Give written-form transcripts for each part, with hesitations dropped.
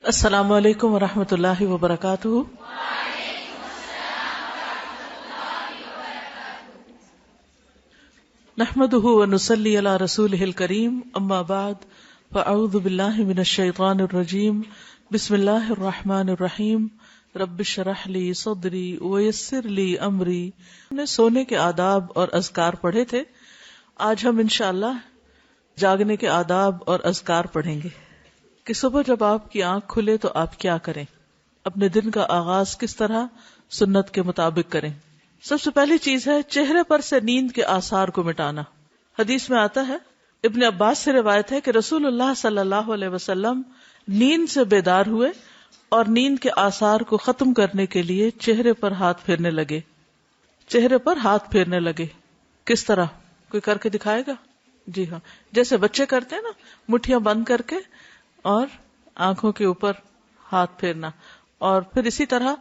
السلام علیکم ورحمۃ اللہ وبرکاتہ۔ نحمده ونصلی علی رسولہ الکریم، اما بعد فاعوذ باللہ من الشیطان الرجیم، بسم اللہ الرحمن الرحیم، رب اشرح لی صدری ویسر لی امری۔ ہم نے سونے کے آداب اور اذکار پڑھے تھے، آج ہم انشاءاللہ جاگنے کے آداب اور اذکار پڑھیں گے کہ صبح جب آپ کی آنکھ کھلے تو آپ کیا کریں، اپنے دن کا آغاز کس طرح سنت کے مطابق کریں۔ سب سے پہلی چیز ہے چہرے پر سے نیند کے آثار کو مٹانا۔ حدیث میں آتا ہے، ابن عباس سے روایت ہے کہ رسول اللہ صلی اللہ علیہ وسلم نیند سے بیدار ہوئے اور نیند کے آثار کو ختم کرنے کے لیے چہرے پر ہاتھ پھیرنے لگے۔ چہرے پر ہاتھ پھیرنے لگے کس طرح؟ کوئی کر کے دکھائے گا؟ جی ہاں، جیسے بچے کرتے ہیں نا، مٹھیاں بند کر کے اور آنکھوں کے اوپر ہاتھ پھیرنا۔ اور پھر اسی طرح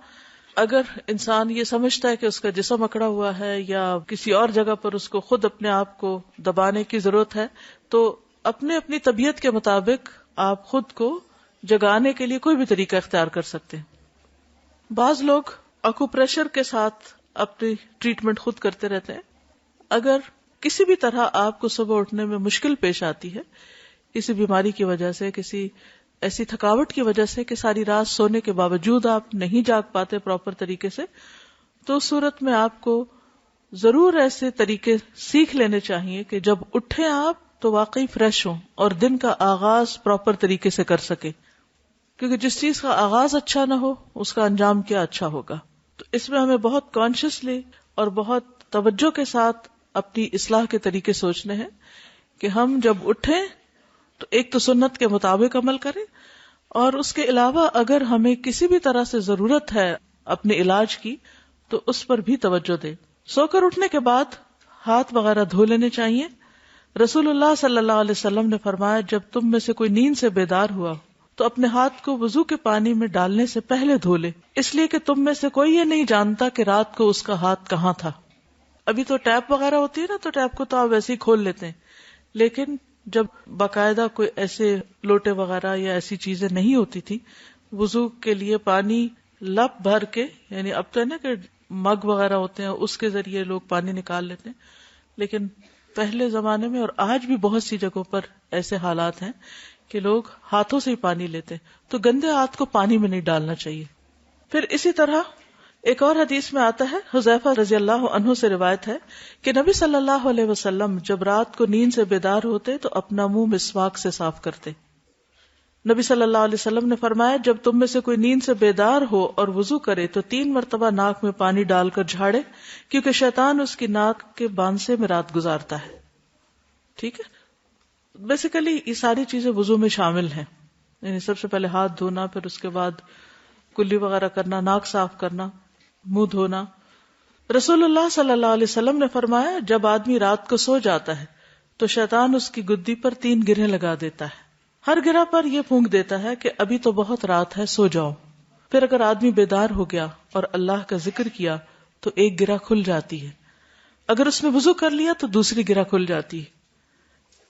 اگر انسان یہ سمجھتا ہے کہ اس کا جسم اکڑا ہوا ہے یا کسی اور جگہ پر اس کو خود اپنے آپ کو دبانے کی ضرورت ہے، تو اپنی طبیعت کے مطابق آپ خود کو جگانے کے لیے کوئی بھی طریقہ اختیار کر سکتے ہیں۔ بعض لوگ اکوپریشر کے ساتھ اپنی ٹریٹمنٹ خود کرتے رہتے ہیں۔ اگر کسی بھی طرح آپ کو صبح اٹھنے میں مشکل پیش آتی ہے، کسی بیماری کی وجہ سے، کسی ایسی تھکاوٹ کی وجہ سے کہ ساری رات سونے کے باوجود آپ نہیں جاگ پاتے پراپر طریقے سے، تو اس صورت میں آپ کو ضرور ایسے طریقے سیکھ لینے چاہیے کہ جب اٹھیں آپ تو واقعی فریش ہوں اور دن کا آغاز پراپر طریقے سے کر سکے، کیونکہ جس چیز کا آغاز اچھا نہ ہو اس کا انجام کیا اچھا ہوگا۔ تو اس میں ہمیں بہت کانشیسلی اور بہت توجہ کے ساتھ اپنی اصلاح کے طریقے سوچنے ہیں کہ ہم جب اٹھیں تو ایک تو سنت کے مطابق عمل کریں، اور اس کے علاوہ اگر ہمیں کسی بھی طرح سے ضرورت ہے اپنے علاج کی تو اس پر بھی توجہ دیں۔ سو کر اٹھنے کے بعد ہاتھ وغیرہ دھو لینے چاہیے۔ رسول اللہ صلی اللہ علیہ وسلم نے فرمایا، جب تم میں سے کوئی نیند سے بیدار ہوا تو اپنے ہاتھ کو وضو کے پانی میں ڈالنے سے پہلے دھو لے، اس لیے کہ تم میں سے کوئی یہ نہیں جانتا کہ رات کو اس کا ہاتھ کہاں تھا۔ ابھی تو ٹیپ وغیرہ ہوتی ہے نا، تو ٹیپ کو تو آپ ویسے ہی کھول لیتے ہیں، لیکن جب باقاعدہ کوئی ایسے لوٹے وغیرہ یا ایسی چیزیں نہیں ہوتی تھی، وضو کے لیے پانی لپ بھر کے، یعنی اب تو ہے نا کہ مگ وغیرہ ہوتے ہیں اس کے ذریعے لوگ پانی نکال لیتے ہیں، لیکن پہلے زمانے میں اور آج بھی بہت سی جگہوں پر ایسے حالات ہیں کہ لوگ ہاتھوں سے ہی پانی لیتے ہیں، تو گندے ہاتھ کو پانی میں نہیں ڈالنا چاہیے۔ پھر اسی طرح ایک اور حدیث میں آتا ہے، حذیفہ رضی اللہ عنہ سے روایت ہے کہ نبی صلی اللہ علیہ وسلم جب رات کو نیند سے بیدار ہوتے تو اپنا منہ مسواک سے صاف کرتے۔ نبی صلی اللہ علیہ وسلم نے فرمایا، جب تم میں سے کوئی نیند سے بیدار ہو اور وضو کرے تو 3 مرتبہ ناک میں پانی ڈال کر جھاڑے، کیونکہ شیطان اس کی ناک کے بانسے میں رات گزارتا ہے۔ ٹھیک ہے، بیسیکلی یہ ساری چیزیں وضو میں شامل ہیں، یعنی سب سے پہلے ہاتھ دھونا، پھر اس کے بعد کلی وغیرہ کرنا، ناک صاف کرنا، منہ دھونا۔ رسول اللہ صلی اللہ علیہ وسلم نے فرمایا، جب آدمی رات کو سو جاتا ہے تو شیطان اس کی گدی پر 3 گرہیں لگا دیتا ہے، ہر گرہ پر یہ پھونک دیتا ہے کہ ابھی تو بہت رات ہے، سو جاؤ۔ پھر اگر آدمی بیدار ہو گیا اور اللہ کا ذکر کیا تو ایک گرہ کھل جاتی ہے، اگر اس نے وضو کر لیا تو دوسری گرہ کھل جاتی ہے،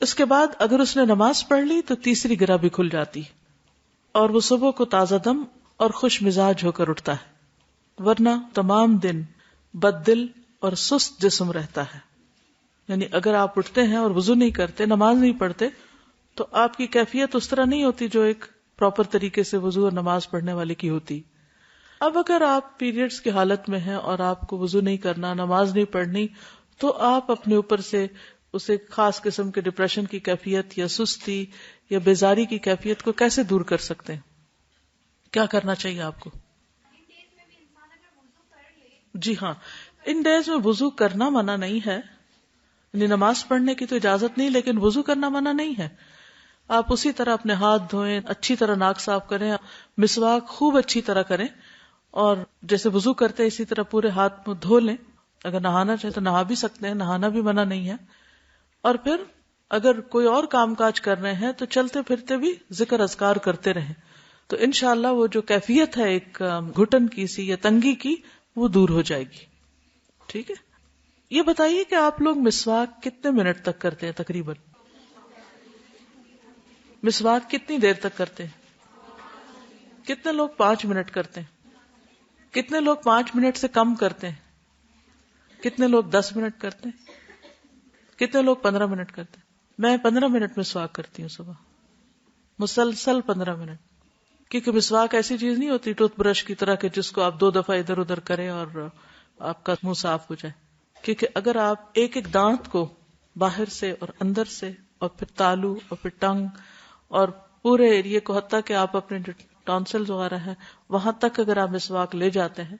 اس کے بعد اگر اس نے نماز پڑھ لی تو تیسری گرہ بھی کھل جاتی ہے، اور وہ صبح کو تازہ دم اور خوش مزاج ہو کر اٹھتا ہے، ورنہ تمام دن بد دل اور سست جسم رہتا ہے۔ یعنی اگر آپ اٹھتے ہیں اور وضو نہیں کرتے، نماز نہیں پڑھتے، تو آپ کی کیفیت اس طرح نہیں ہوتی جو ایک پراپر طریقے سے وضو اور نماز پڑھنے والے کی ہوتی۔ اب اگر آپ پیریڈز کی حالت میں ہیں اور آپ کو وضو نہیں کرنا، نماز نہیں پڑھنی، تو آپ اپنے اوپر سے اسے خاص قسم کے ڈپریشن کی کیفیت یا سستی یا بیزاری کی کیفیت کو کیسے دور کر سکتے ہیں؟ کیا کرنا چاہیے آپ کو؟ جی ہاں، ان ڈیز میں وضو کرنا منع نہیں ہے، یعنی نماز پڑھنے کی تو اجازت نہیں، لیکن وضو کرنا منع نہیں ہے۔ آپ اسی طرح اپنے ہاتھ دھوئیں، اچھی طرح ناک صاف کریں، مسواک خوب اچھی طرح کریں، اور جیسے وضو کرتے اسی طرح پورے ہاتھ منہ دھو لیں۔ اگر نہانا چاہے تو نہا بھی سکتے ہیں، نہانا بھی منع نہیں ہے۔ اور پھر اگر کوئی اور کام کاج کر رہے ہیں تو چلتے پھرتے بھی ذکر اذکار کرتے رہیں، تو انشاءاللہ وہ جو کیفیت ہے ایک گھٹن کی سی یا تنگی کی، وہ دور ہو جائے گی۔ ٹھیک ہے، یہ بتائیے کہ آپ لوگ مسواک کتنے منٹ تک کرتے ہیں؟ تقریباً مسواک کتنی دیر تک کرتے ہیں؟ کتنے لوگ 5 منٹ کرتے ہیں؟ کتنے لوگ 5 منٹ سے کم کرتے ہیں؟ کتنے لوگ 10 منٹ کرتے ہیں؟ کتنے لوگ 15 منٹ کرتے ہیں؟ میں 15 منٹ مسواک کرتی ہوں صبح، مسلسل 15 منٹ، کیونکہ مسواک ایسی چیز نہیں ہوتی ٹوتھ برش کی طرح کہ جس کو آپ 2 دفعہ ادھر ادھر کریں اور آپ کا منہ صاف ہو جائے. کیونکہ اگر آپ ایک ایک دانت کو باہر سے اور اندر سے اور پھر تالو اور پھر ٹنگ اور پورے ایریے کو، حتیٰ کہ آپ اپنے جو ٹانسلز وغیرہ ہیں وہاں تک اگر آپ مسواک لے جاتے ہیں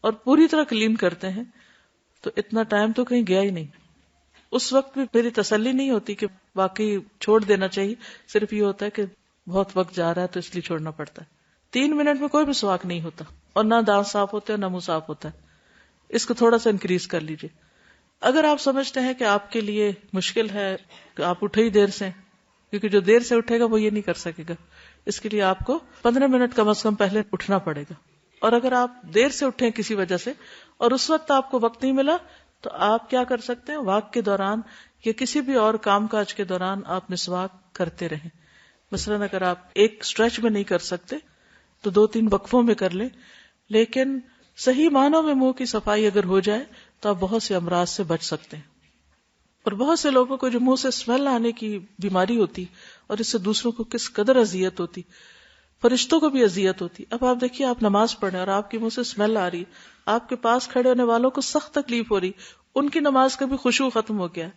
اور پوری طرح کلین کرتے ہیں تو اتنا ٹائم تو کہیں گیا ہی نہیں. اس وقت بھی میری تسلی نہیں ہوتی کہ واقعی چھوڑ دینا چاہیے، صرف یہ ہوتا ہے کہ بہت وقت جا رہا ہے تو اس لیے چھوڑنا پڑتا ہے. 3 منٹ میں کوئی مسواک نہیں ہوتا اور نہ دانت صاف ہوتے ہیں نہ منہ صاف ہوتا ہے. اس کو تھوڑا سا انکریز کر لیجئے. اگر آپ سمجھتے ہیں کہ آپ کے لیے مشکل ہے کہ آپ اٹھے ہی دیر سے، کیونکہ جو دیر سے اٹھے گا وہ یہ نہیں کر سکے گا، اس کے لیے آپ کو 15 منٹ کم از کم پہلے اٹھنا پڑے گا. اور اگر آپ دیر سے اٹھیں کسی وجہ سے اور اس وقت آپ کو وقت نہیں ملا تو آپ کیا کر سکتے ہیں، واک کے دوران یا کسی بھی اور کام کاج کے دوران آپ مسواک کرتے رہیں. مثلاً اگر آپ ایک سٹریچ میں نہیں کر سکتے تو 2-3 وقفوں میں کر لیں، لیکن صحیح معنوں میں منہ کی صفائی اگر ہو جائے تو آپ بہت سے امراض سے بچ سکتے ہیں. اور بہت سے لوگوں کو جو منہ سے اسمیل آنے کی بیماری ہوتی اور اس سے دوسروں کو کس قدر اذیت ہوتی، فرشتوں کو بھی اذیت ہوتی. اب آپ دیکھیے، آپ نماز پڑھ رہے ہیں اور آپ کے منہ سے اسمیل آ رہی، آپ کے پاس کھڑے ہونے والوں کو سخت تکلیف ہو رہی، ان کی نماز کا بھی خشوع ختم ہو گیا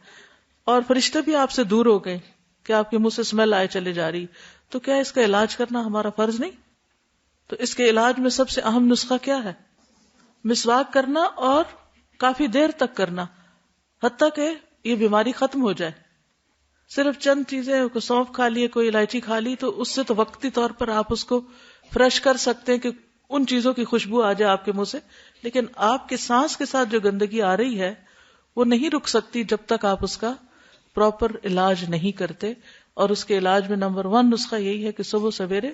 اور فرشتے بھی آپ سے دور ہو گئے کہ آپ کے منہ سے اسمیل آئے چلے جا رہی. تو کیا اس کا علاج کرنا ہمارا فرض نہیں؟ تو اس کے علاج میں سب سے اہم نسخہ کیا ہے؟ مسواک کرنا اور کافی دیر تک کرنا، حتیٰ کہ یہ بیماری ختم ہو جائے. صرف چند چیزیں، کوئی سونف کھا لیے، کوئی الائچی کھا لی، تو اس سے تو وقتی طور پر آپ اس کو فریش کر سکتے ہیں کہ ان چیزوں کی خوشبو آ جائے آپ کے منہ سے، لیکن آپ کے سانس کے ساتھ جو گندگی آ رہی ہے وہ نہیں رک سکتی جب تک آپ اس کا پراپر علاج نہیں کرتے. اور اس کے علاج میں نمبر 1 نسخہ یہی ہے کہ صبح سویرے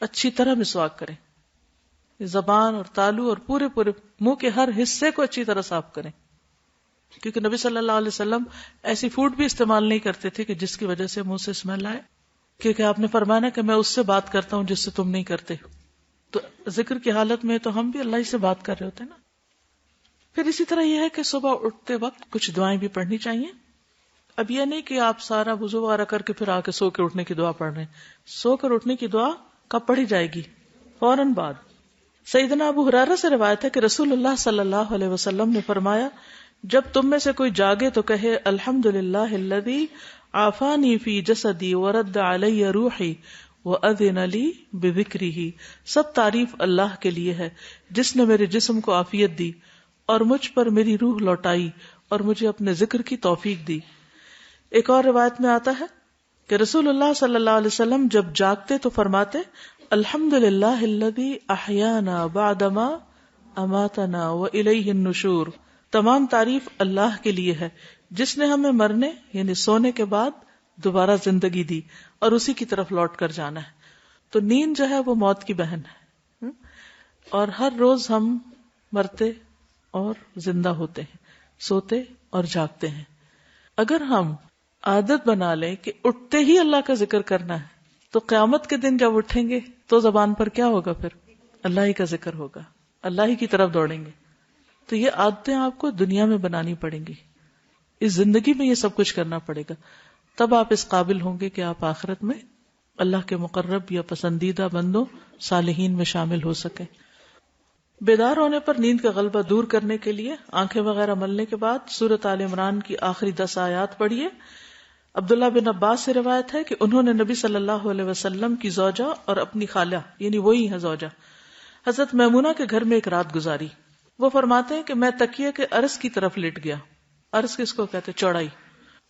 اچھی طرح مسواک کریں، زبان اور تالو اور پورے منہ کے ہر حصے کو اچھی طرح صاف کریں. کیونکہ نبی صلی اللہ علیہ وسلم ایسی فوڈ بھی استعمال نہیں کرتے تھے کہ جس کی وجہ سے منہ سے اسمیل آئے، کیونکہ آپ نے فرمایا کہ میں اس سے بات کرتا ہوں جس سے تم نہیں کرتے. تو ذکر کی حالت میں تو ہم بھی اللہ ہی سے بات کر رہے ہوتے ہیں نا. پھر اسی طرح یہ ہے کہ صبح اٹھتے وقت کچھ دعائیں بھی پڑھنی چاہیے. اب یہ نہیں کہ آپ سارا وضو وغیرہ کر کے پھر آ کے سو کے اٹھنے کی دعا پڑھ رہے ہیں. سو کر اٹھنے کی دعا کب پڑھی جائے گی؟ فوراً بعد. سیدنا ابو ہریرہ سے روایت ہے کہ رسول اللہ صلی اللہ علیہ وسلم نے فرمایا، جب تم میں سے کوئی جاگے تو کہے الحمدللہ الذی عافانی فی جسدی ورد علی روحی وأذن لی بذکرہ. سب تعریف اللہ کے لیے ہے جس نے میرے جسم کو عافیت دی اور مجھ پر میری روح لوٹائی اور مجھے اپنے ذکر کی توفیق دی. ایک اور روایت میں آتا ہے کہ رسول اللہ صلی اللہ علیہ وسلم جب جاگتے تو فرماتے الحمدللہ الذی احیانا بعدما اماتنا والیہ النشور. تمام تعریف اللہ کے لیے ہے جس نے ہمیں مرنے یعنی سونے کے بعد دوبارہ زندگی دی اور اسی کی طرف لوٹ کر جانا ہے. تو نیند جو ہے وہ موت کی بہن ہے، اور ہر روز ہم مرتے اور زندہ ہوتے ہیں، سوتے اور جاگتے ہیں. اگر ہم عادت بنا لیں کہ اٹھتے ہی اللہ کا ذکر کرنا ہے تو قیامت کے دن جب اٹھیں گے تو زبان پر کیا ہوگا؟ پھر اللہ ہی کا ذکر ہوگا، اللہ ہی کی طرف دوڑیں گے. تو یہ عادتیں آپ کو دنیا میں بنانی پڑیں گی، اس زندگی میں یہ سب کچھ کرنا پڑے گا، تب آپ اس قابل ہوں گے کہ آپ آخرت میں اللہ کے مقرب یا پسندیدہ بندوں صالحین میں شامل ہو سکیں. بیدار ہونے پر نیند کا غلبہ دور کرنے کے لیے آنکھیں وغیرہ ملنے کے بعد سورۃ آل عمران کی آخری 10 آیات پڑھیے. عبداللہ بن عباس سے روایت ہے کہ انہوں نے نبی صلی اللہ علیہ وسلم کی زوجہ اور اپنی خالہ یعنی وہی ہے زوجہ حضرت میمونہ کے گھر میں ایک رات گزاری. وہ فرماتے ہیں کہ میں تکیے کے عرض کی طرف لیٹ گیا. عرض کس کو کہتے؟ چوڑائی.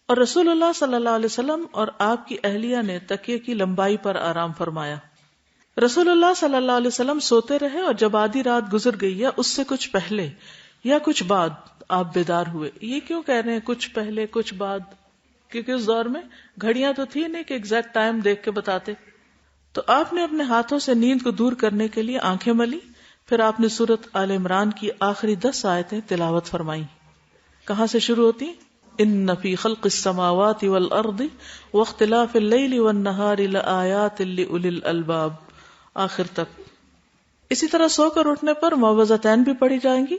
اور رسول اللہ صلی اللہ علیہ وسلم اور آپ کی اہلیہ نے تکیے کی لمبائی پر آرام فرمایا. رسول اللہ صلی اللہ علیہ وسلم سوتے رہے اور جب آدھی رات گزر گئی یا اس سے کچھ پہلے یا کچھ بعد آپ بیدار ہوئے. یہ کیوں کہہ رہے ہیں کچھ پہلے کچھ بعد؟ کیونکہ اس دور میں گھڑیاں تو تھی نہیں کہ ایگزیکٹ ٹائم دیکھ کے بتاتے. تو آپ نے اپنے ہاتھوں سے نیند کو دور کرنے کے لیے آنکھیں ملی، پھر آپ نے سورۃ آل عمران کی آخری 10 آیتیں تلاوت فرمائیں. کہاں سے شروع ہوتی؟ ان فی خلق السماوات والارض واختلاف اللیل والنہار لآیات لأولی الالباب. آخر تک. اسی طرح سو کر اٹھنے پر معوذتین بھی پڑھی جائیں گی.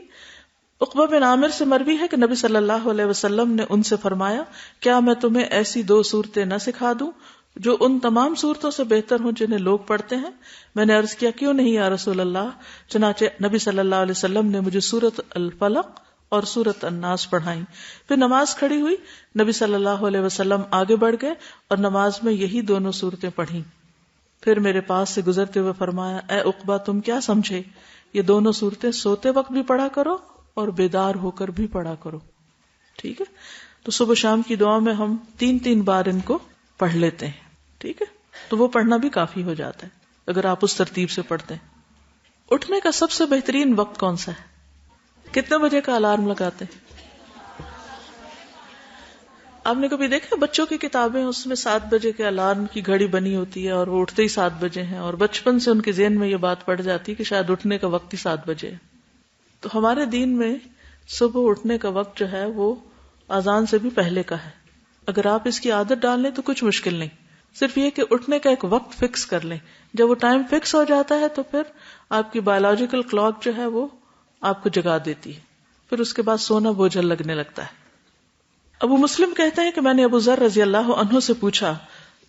عقبہ بن عامر سے مروی ہے کہ نبی صلی اللہ علیہ وسلم نے ان سے فرمایا کیا میں تمہیں ایسی 2 صورتیں نہ سکھا دوں جو ان تمام صورتوں سے بہتر ہوں جنہیں لوگ پڑھتے ہیں؟ میں نے عرض کیا کیوں نہیں یا رسول اللہ. چنانچہ نبی صلی اللہ علیہ وسلم نے مجھے سورۃ الفلق اور سورۃ الناس پڑھائیں. پھر نماز کھڑی ہوئی. نبی صلی اللہ علیہ وسلم آگے بڑھ گئے اور نماز میں یہی دونوں صورتیں پڑھیں. پھر میرے پاس سے گزرتے ہوئے فرمایا اے عقبہ تم کیا سمجھے؟ یہ دونوں صورتیں سوتے وقت بھی پڑھا کرو اور بیدار ہو کر بھی پڑھا کرو. ٹھیک ہے. تو صبح شام کی دعا میں ہم 3 بار ان کو پڑھ لیتے ہیں. ٹھیک ہے. تو وہ پڑھنا بھی کافی ہو جاتا ہے اگر آپ اس ترتیب سے پڑھتے ہیں. اٹھنے کا سب سے بہترین وقت کون سا ہے؟ کتنے بجے کا الارم لگاتے ہیں؟ آپ نے کبھی دیکھا بچوں کی کتابیں اس میں 7 بجے کے الارم کی گھڑی بنی ہوتی ہے اور وہ اٹھتے ہی 7 بجے ہیں اور بچپن سے ان کے ذہن میں یہ بات پڑ جاتی ہے کہ شاید اٹھنے کا وقت ہی 7 بجے ہے. تو ہمارے دین میں صبح اٹھنے کا وقت جو ہے وہ اذان سے بھی پہلے کا ہے. اگر آپ اس کی عادت ڈال لیں تو کچھ مشکل نہیں. صرف یہ کہ اٹھنے کا ایک وقت فکس کر لیں. جب وہ ٹائم فکس ہو جاتا ہے تو پھر آپ کی بایولوجیکل کلاک جو ہے وہ آپ کو جگا دیتی ہے. پھر اس کے بعد سونا بوجھل لگنے لگتا ہے. ابو مسلم کہتے ہیں کہ میں نے ابو ذر رضی اللہ عنہ سے پوچھا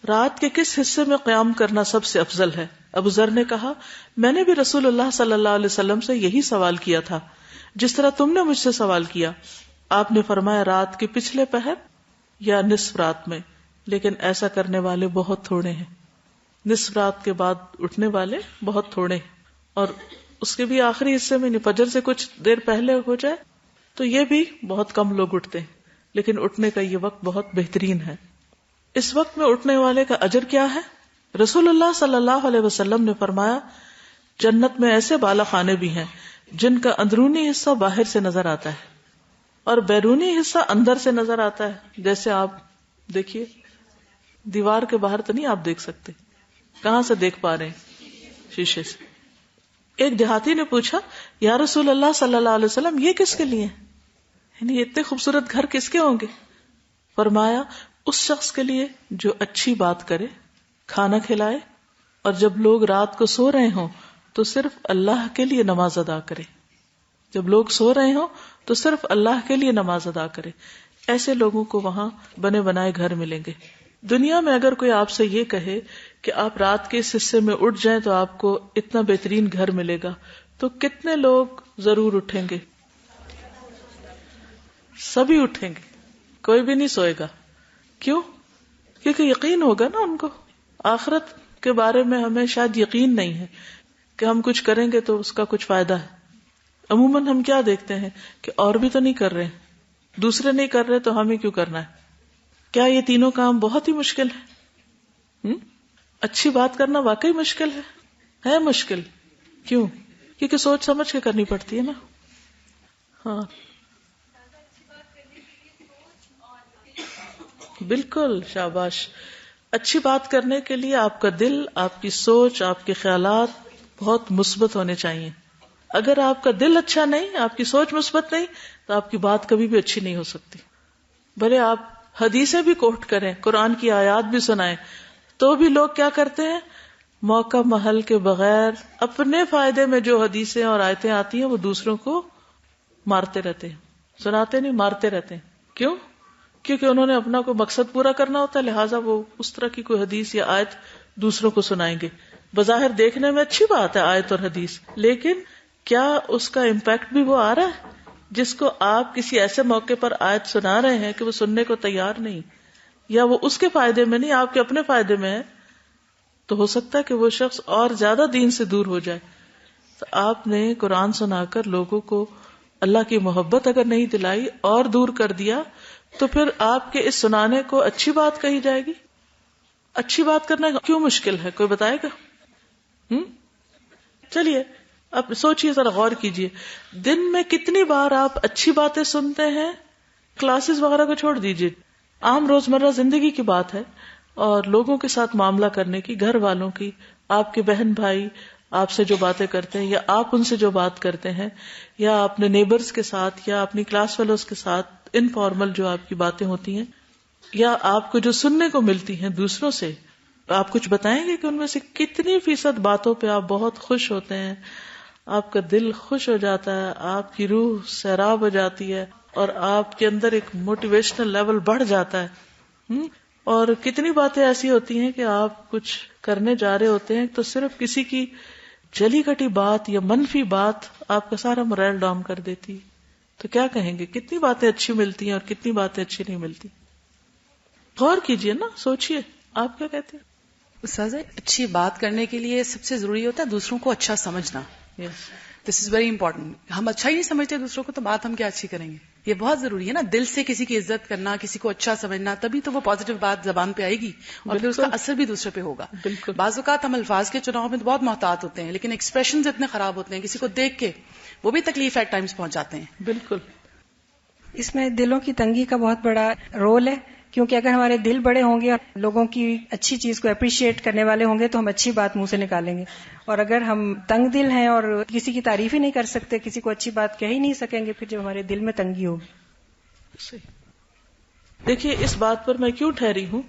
رات کے کس حصے میں قیام کرنا سب سے افضل ہے؟ ابو ذر نے کہا میں نے بھی رسول اللہ صلی اللہ علیہ وسلم سے یہی سوال کیا تھا جس طرح تم نے مجھ سے سوال کیا. آپ نے فرمایا رات کے پچھلے پہر یا نصف رات میں، لیکن ایسا کرنے والے بہت تھوڑے ہیں. نصف رات کے بعد اٹھنے والے بہت تھوڑے ہیں، اور اس کے بھی آخری حصے میں فجر سے کچھ دیر پہلے ہو جائے تو یہ بھی بہت کم لوگ اٹھتے ہیں. لیکن اٹھنے کا یہ وقت بہت بہترین ہے. اس وقت میں اٹھنے والے کا اجر کیا ہے؟ رسول اللہ صلی اللہ علیہ وسلم نے فرمایا جنت میں ایسے بالا خانے بھی ہیں جن کا اندرونی حصہ باہر سے نظر آتا ہے اور بیرونی حصہ اندر سے نظر آتا ہے. جیسے آپ دیکھیے دیوار کے باہر تو نہیں آپ دیکھ سکتے، کہاں سے دیکھ پا رہے ہیں؟ شیشے سے. ایک دیہاتی نے پوچھا یا رسول اللہ صلی اللہ علیہ وسلم یہ کس کے لیے؟ یعنی اتنے خوبصورت گھر کس کے ہوں گے؟ فرمایا اس شخص کے لیے جو اچھی بات کرے، کھانا کھلائے، اور جب لوگ رات کو سو رہے ہوں تو صرف اللہ کے لیے نماز ادا کرے. جب لوگ سو رہے ہوں تو صرف اللہ کے لیے نماز ادا کرے. ایسے لوگوں کو وہاں بنے بنائے گھر ملیں گے. دنیا میں اگر کوئی آپ سے یہ کہے کہ آپ رات کے اس حصے میں اٹھ جائیں تو آپ کو اتنا بہترین گھر ملے گا، تو کتنے لوگ ضرور اٹھیں گے؟ سبھی اٹھیں گے، کوئی بھی نہیں سوئے گا. کیوں؟ کیونکہ یقین ہوگا نا ان کو. آخرت کے بارے میں ہمیں شاید یقین نہیں ہے کہ ہم کچھ کریں گے تو اس کا کچھ فائدہ ہے. عموماً ہم کیا دیکھتے ہیں کہ اور بھی تو نہیں کر رہے، دوسرے نہیں کر رہے تو ہمیں کیوں کرنا ہے؟ کیا یہ تینوں کام بہت ہی مشکل ہے؟ اچھی بات کرنا واقعی مشکل ہے مشکل. کیوں؟ کیونکہ سوچ سمجھ کے کرنی پڑتی ہے نا. ہاں بالکل، شاباش. اچھی بات کرنے کے لیے آپ کا دل، آپ کی سوچ، آپ کے خیالات بہت مثبت ہونے چاہیے. اگر آپ کا دل اچھا نہیں، آپ کی سوچ مثبت نہیں، تو آپ کی بات کبھی بھی اچھی نہیں ہو سکتی. بھلے آپ حدیثیں بھی کوٹ کریں، قرآن کی آیات بھی سنائیں، تو بھی لوگ کیا کرتے ہیں؟ موقع محل کے بغیر اپنے فائدے میں جو حدیثیں اور آیتیں آتی ہیں وہ دوسروں کو مارتے رہتے ہیں. سناتے نہیں، مارتے رہتے ہیں. کیوں؟ کیونکہ انہوں نے اپنا کوئی مقصد پورا کرنا ہوتا ہے، لہٰذا وہ اس طرح کی کوئی حدیث یا آیت دوسروں کو سنائیں گے. بظاہر دیکھنے میں اچھی بات ہے آیت اور حدیث، لیکن کیا اس کا امپیکٹ بھی وہ آ رہا ہے جس کو آپ کسی ایسے موقع پر آیت سنا رہے ہیں کہ وہ سننے کو تیار نہیں، یا وہ اس کے فائدے میں نہیں، آپ کے اپنے فائدے میں ہے؟ تو ہو سکتا ہے کہ وہ شخص اور زیادہ دین سے دور ہو جائے. تو آپ نے قرآن سنا کر لوگوں کو اللہ کی محبت اگر نہیں دلائی اور دور کر دیا، تو پھر آپ کے اس سنانے کو اچھی بات کہی جائے گی. اچھی بات کرنا کیوں مشکل ہے؟ کوئی بتائے گا؟ چلیے اب سوچئے، ذرا غور کیجئے، دن میں کتنی بار آپ اچھی باتیں سنتے ہیں؟ کلاسز وغیرہ کو چھوڑ دیجئے، عام روزمرہ زندگی کی بات ہے، اور لوگوں کے ساتھ معاملہ کرنے کی، گھر والوں کی، آپ کے بہن بھائی آپ سے جو باتیں کرتے ہیں یا آپ ان سے جو بات کرتے ہیں، یا اپنے نیبرز کے ساتھ یا اپنی کلاس فیلوز کے ساتھ انفارمل جو آپ کی باتیں ہوتی ہیں، یا آپ کو جو سننے کو ملتی ہیں دوسروں سے، آپ کچھ بتائیں گے کہ ان میں سے کتنی فیصد باتوں پہ آپ بہت خوش ہوتے ہیں، آپ کا دل خوش ہو جاتا ہے، آپ کی روح سیراب ہو جاتی ہے اور آپ کے اندر ایک موٹیویشنل لیول بڑھ جاتا ہے؟ اور کتنی باتیں ایسی ہوتی ہیں کہ آپ کچھ کرنے جا رہے ہوتے ہیں تو صرف کسی کی جلی کٹی بات یا منفی بات آپ کا سارا موریل ڈاؤن کر دیتی. تو کیا کہیں گے؟ کتنی باتیں اچھی ملتی ہیں اور کتنی باتیں اچھی نہیں ملتی. غور کیجئے نا، سوچئے آپ کیا کہتے ہیں. استاذہ، اچھی بات کرنے کے لیے سب سے ضروری ہوتا ہے دوسروں کو اچھا سمجھنا. دس از ویری امپورٹنٹ. ہم اچھا ہی نہیں سمجھتے دوسروں کو تو بات ہم کیا اچھی کریں گے. یہ بہت ضروری ہے نا، دل سے کسی کی عزت کرنا، کسی کو اچھا سمجھنا، تبھی تو وہ پازیٹیو بات زبان پہ آئے گی اور پھر اس کا اثر بھی دوسرے پہ ہوگا. بالکل. بعض اوقات ہم الفاظ کے چناؤ میں تو بہت محتاط ہوتے ہیں، لیکن ایکسپریشنز اتنے خراب ہوتے ہیں کسی کو دیکھ کے وہ بھی تکلیف ایٹ ٹائمز پہنچاتے ہیں. بالکل. اس میں دلوں کی تنگی کا بہت بڑا رول ہے، کیونکہ اگر ہمارے دل بڑے ہوں گے اور لوگوں کی اچھی چیز کو اپریشیٹ کرنے والے ہوں گے تو ہم اچھی بات منہ سے نکالیں گے. اور اگر ہم تنگ دل ہیں اور کسی کی تعریف ہی نہیں کر سکتے، کسی کو اچھی بات کہہ ہی نہیں سکیں گے، پھر جو ہمارے دل میں تنگی ہوگی. دیکھیے اس بات پر میں کیوں ٹھہری ہوں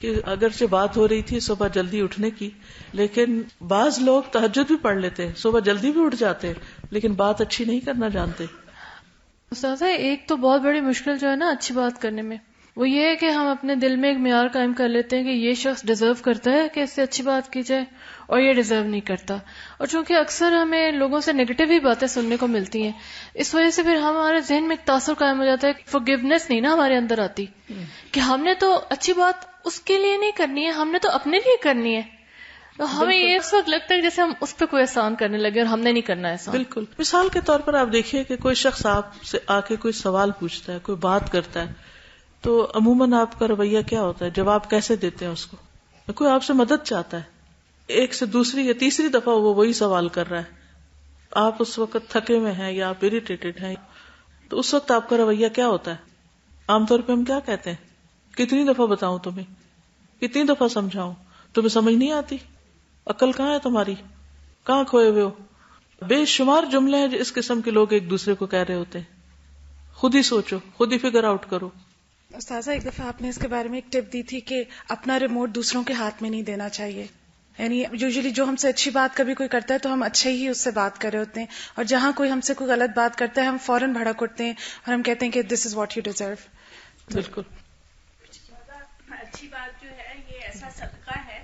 کہ اگرچہ بات ہو رہی تھی صبح جلدی اٹھنے کی، لیکن بعض لوگ تہجد بھی پڑھ لیتے ہیں، صبح جلدی بھی اٹھ جاتے، لیکن بات اچھی نہیں کرنا جانتے. استاذہ، ایک تو بہت بڑی مشکل جو ہے نا اچھی بات کرنے میں، وہ یہ ہے کہ ہم اپنے دل میں ایک معیار قائم کر لیتے ہیں کہ یہ شخص ڈیزرو کرتا ہے کہ اس سے اچھی بات کی جائے اور یہ ڈیزرو نہیں کرتا. اور چونکہ اکثر ہمیں لوگوں سے نیگیٹو ہی باتیں سننے کو ملتی ہیں، اس وجہ سے پھر ہمارے ذہن میں ایک تاثر قائم ہو جاتا ہے. فورگیونیس نہیں نا ہمارے اندر آتی کہ ہم نے تو اچھی بات اس کے لیے نہیں کرنی ہے، ہم نے تو اپنے لیے کرنی ہے. تو ہمیں یہ اس وقت لگتا ہے جیسے ہم اس پہ کوئی احسان کرنے لگے اور ہم نے نہیں کرنا احسان. بالکل. مثال کے طور پر آپ دیکھیے کہ کوئی شخص آپ سے آ کے کوئی سوال پوچھتا ہے، کوئی بات کرتا ہے، تو عموماً آپ کا رویہ کیا ہوتا ہے؟ جواب کیسے دیتے ہیں اس کو؟ کوئی آپ سے مدد چاہتا ہے، ایک سے دوسری یا تیسری دفعہ وہ وہی سوال کر رہا ہے، آپ اس وقت تھکے میں ہیں یا آپ اریٹیٹڈ ہیں، تو اس وقت آپ کا رویہ کیا ہوتا ہے؟ عام طور پہ ہم کیا کہتے ہیں؟ کتنی دفعہ بتاؤں تمہیں، کتنی دفعہ سمجھاؤں، تمہیں سمجھ نہیں آتی، عقل کہاں ہے تمہاری، کہاں کھوئے ہوئے ہو. بے شمار جملے ہیں جو اس قسم کے لوگ ایک دوسرے کو کہہ رہے ہوتے ہیں. خود ہی سوچو، خود ہی فگر آؤٹ کرو. استاذہ، ایک دفعہ آپ نے اس کے بارے میں ایک ٹپ دی تھی کہ اپنا ریموٹ دوسروں کے ہاتھ میں نہیں دینا چاہیے. یعنی یوزلی جو ہم سے اچھی بات کبھی کوئی کرتا ہے تو ہم اچھے ہی اس سے بات کر رہے ہوتے ہیں، اور جہاں کوئی ہم سے کوئی غلط بات کرتا ہے ہم فوراً بھڑک اٹھتے ہیں اور ہم کہتے ہیں کہ دس از واٹ یو ڈیزرو. بالکل. اچھی بات جو ہے یہ ایسا صدقہ ہے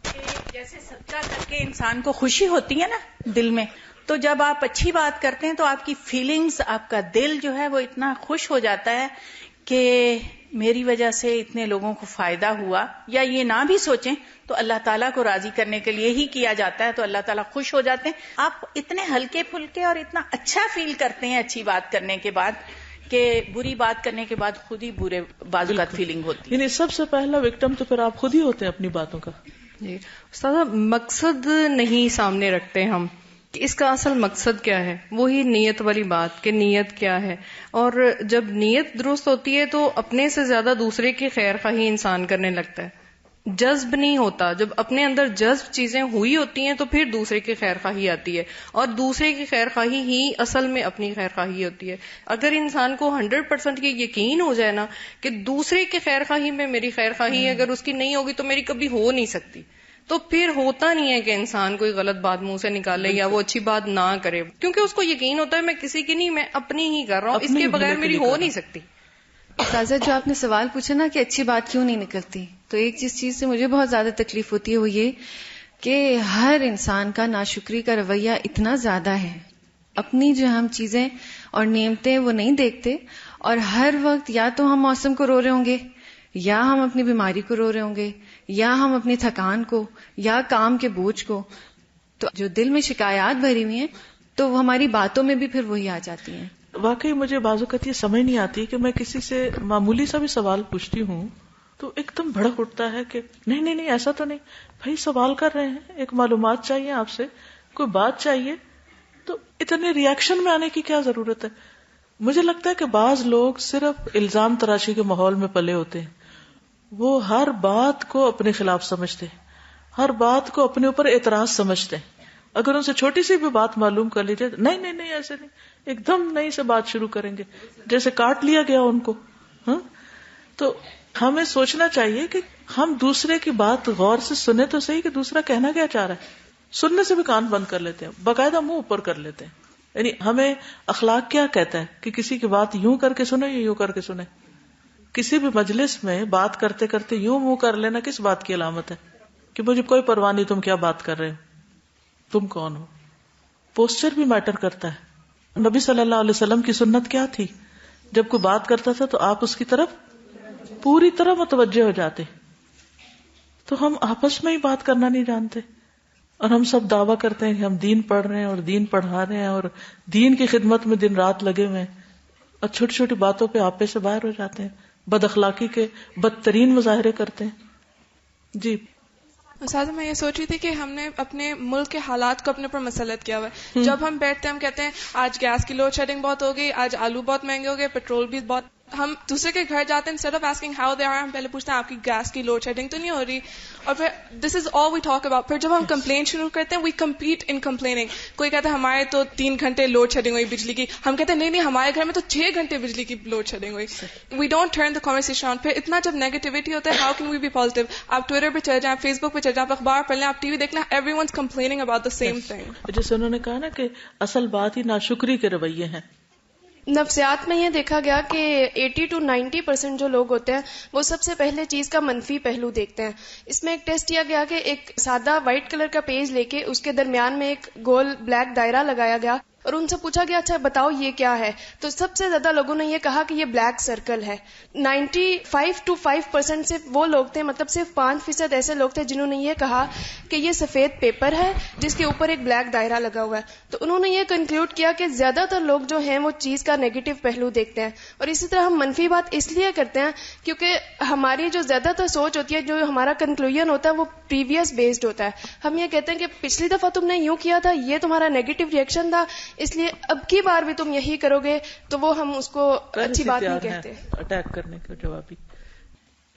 کہ جیسے صدقہ کر کے انسان کو خوشی ہوتی ہے نا دل میں، تو جب آپ اچھی بات کرتے ہیں تو آپ کی فیلنگز، آپ کا دل جو ہے وہ اتنا خوش ہو جاتا ہے کہ میری وجہ سے اتنے لوگوں کو فائدہ ہوا. یا یہ نہ بھی سوچیں تو اللہ تعالیٰ کو راضی کرنے کے لیے ہی کیا جاتا ہے، تو اللہ تعالیٰ خوش ہو جاتے ہیں. آپ اتنے ہلکے پھلکے اور اتنا اچھا فیل کرتے ہیں اچھی بات کرنے کے بعد کہ بری بات کرنے کے بعد خود ہی برے بعض اوقات فیلنگ ہوتی ہے. یعنی سب سے پہلا وکٹم تو پھر آپ خود ہی ہوتے ہیں اپنی باتوں کا. جی استاد، مقصد نہیں سامنے رکھتے ہم کہ اس کا اصل مقصد کیا ہے. وہی نیت والی بات کہ نیت کیا ہے، اور جب نیت درست ہوتی ہے تو اپنے سے زیادہ دوسرے کی خیر خواہی انسان کرنے لگتا ہے. جذب نہیں ہوتا. جب اپنے اندر جذب چیزیں ہوئی ہوتی ہیں تو پھر دوسرے کی خیر خواہی آتی ہے، اور دوسرے کی خیر خواہی ہی اصل میں اپنی خیر خواہی ہوتی ہے. اگر انسان کو 100% کی یقین ہو جائے نا کہ دوسرے کی خیر خواہی میں میری خیر خواہی ہے، اگر اس کی نہیں ہوگی تو میری کبھی ہو نہیں سکتی، تو پھر ہوتا نہیں ہے کہ انسان کوئی غلط بات منہ سے نکالے یا وہ اچھی بات نہ کرے، کیونکہ اس کو یقین ہوتا ہے میں کسی کی نہیں، میں اپنی ہی کر رہا ہوں، اس کے بغیر میری ہو نہیں سکتی. استاذہ، جو آپ نے سوال پوچھا نا کہ اچھی بات کیوں نہیں نکلتی، تو ایک جس چیز سے مجھے بہت زیادہ تکلیف ہوتی ہے وہ یہ کہ ہر انسان کا ناشکری کا رویہ اتنا زیادہ ہے. اپنی جو ہم چیزیں اور نعمتیں وہ نہیں دیکھتے، اور ہر وقت یا تو ہم موسم کو رو رہے ہوں گے، یا ہم اپنی بیماری کو رو رہے ہوں گے، یا ہم اپنی تھکان کو، یا کام کے بوجھ کو. تو جو دل میں شکایات بھری ہوئی ہیں تو وہ ہماری باتوں میں بھی پھر وہی آ جاتی ہیں. واقعی مجھے بعض اوقات یہ سمجھ نہیں آتی کہ میں کسی سے معمولی سا بھی سوال پوچھتی ہوں تو ایک دم بھڑک اٹھتا ہے کہ نہیں ایسا تو نہیں. بھائی سوال کر رہے ہیں، ایک معلومات چاہیے آپ سے، کوئی بات چاہیے، تو اتنے ریئیکشن میں آنے کی کیا ضرورت ہے؟ مجھے لگتا ہے کہ بعض لوگ صرف الزام تراشی کے ماحول میں پلے ہوتے ہیں. وہ ہر بات کو اپنے خلاف سمجھتے ہیں، ہر بات کو اپنے اوپر اعتراض سمجھتے ہیں. اگر ان سے چھوٹی سی بھی بات معلوم کر لیجیے، نہیں ایسے نہیں، ایک دم نئی سے بات شروع کریں گے جیسے کاٹ لیا گیا ان کو. ہاں، تو ہمیں سوچنا چاہیے کہ ہم دوسرے کی بات غور سے سنیں تو صحیح کہ دوسرا کہنا کیا چاہ رہا ہے. سننے سے بھی کان بند کر لیتے ہیں, باقاعدہ منہ اوپر کر لیتے ہیں. یعنی ہمیں اخلاق کیا کہتا ہے کہ کسی کی بات یوں کر کے سنیں یا یوں کر کے سنیں. کسی بھی مجلس میں بات کرتے کرتے یوں منہ کر لینا کس بات کی علامت ہے؟ کہ مجھے کوئی پرواہ نہیں تم کیا بات کر رہے ہو, تم کون ہو. پوسچر بھی میٹر کرتا ہے. نبی صلی اللہ علیہ وسلم کی سنت کیا تھی؟ جب کوئی بات کرتا تھا تو آپ اس کی طرف پوری طرح متوجہ ہو جاتے. تو ہم آپس میں ہی بات کرنا نہیں جانتے, اور ہم سب دعویٰ کرتے ہیں کہ ہم دین پڑھ رہے ہیں اور دین پڑھا رہے ہیں اور دین کی خدمت میں دن رات لگے ہوئے ہیں, اور چھوٹی چھوٹی باتوں پہ آپے سے باہر ہو جاتے ہیں, بد اخلاقی کے بدترین مظاہرے کرتے ہیں. جی استاذہ, میں یہ سوچ رہی تھی کہ ہم نے اپنے ملک کے حالات کو اپنے پر مسلط کیا ہوا ہے. جب ہم بیٹھتے ہیں ہم کہتے ہیں آج گیس کی لوڈ شیڈنگ بہت ہو گئی, آج آلو بہت مہنگے ہو گئے, پیٹرول بھی بہت. ہم دوسرے کے گھر جاتے ہیں, instead of asking how they are, ہم پہلے پوچھتے ہیں آپ کی گیس کی لوڈ شیڈنگ تو نہیں ہو رہی, اور پھر دس از آل وی ٹاک اباؤٹ. پھر جب ہم کمپلین شروع کرتے ہیں, وی کمپیٹ ان کمپلیننگ. کوئی کہتا ہے ہمارے تو 3 گھنٹے لوڈ شیڈنگ ہوئی بجلی کی, ہم کہتے ہیں نہیں ہمارے گھر میں تو 6 گھنٹے بجلی کی لوڈ شیڈنگ ہوئی. We don't turn the conversation on. پھر اتنا جب نیگیٹیوٹی ہوتا ہے, how can we be positive? آپ ٹویٹر پہ چل جائیں, فیس بک پہ چل جائیں, آپ اخبار پڑھ لیں, آپ ٹی وی دیکھ لیں, everyone's complaining about the same thing. جیسے انہوں نے کہا نا کہ اصل بات ہی ناشکری کے رویے ہیں. نفسیات میں یہ دیکھا گیا کہ 80 to 90% جو لوگ ہوتے ہیں وہ سب سے پہلے چیز کا منفی پہلو دیکھتے ہیں. اس میں ایک ٹیسٹ کیا گیا کہ ایک سادہ وائٹ کلر کا پیج لے کے اس کے درمیان میں ایک گول بلیک دائرہ لگایا گیا اور ان سے پوچھا گیا اچھا بتاؤ یہ کیا ہے, تو سب سے زیادہ لوگوں نے یہ کہا کہ یہ بلیک سرکل ہے. 95 to 5% صرف وہ لوگ تھے, مطلب صرف 5% ایسے لوگ تھے جنہوں نے یہ کہا کہ یہ سفید پیپر ہے جس کے اوپر ایک بلیک دائرہ لگا ہوا ہے. تو انہوں نے یہ کنکلوڈ کیا کہ زیادہ تر لوگ جو ہیں وہ چیز کا نیگیٹو پہلو دیکھتے ہیں. اور اسی طرح ہم منفی بات اس لیے کرتے ہیں کیونکہ ہماری جو زیادہ تر سوچ ہوتی ہے, جو ہمارا کنکلوژن ہوتا ہے وہ پریویس بیسڈ ہوتا ہے. ہم یہ کہتے ہیں کہ پچھلی دفعہ تم نے یوں کیا تھا, یہ تمہارا نیگیٹو ریئیکشن تھا, اس لیے اب کی بار بھی تم یہی کرو گے, تو وہ ہم اس کو اچھی بات نہیں کہتے. اٹیک کرنے کا جوابی.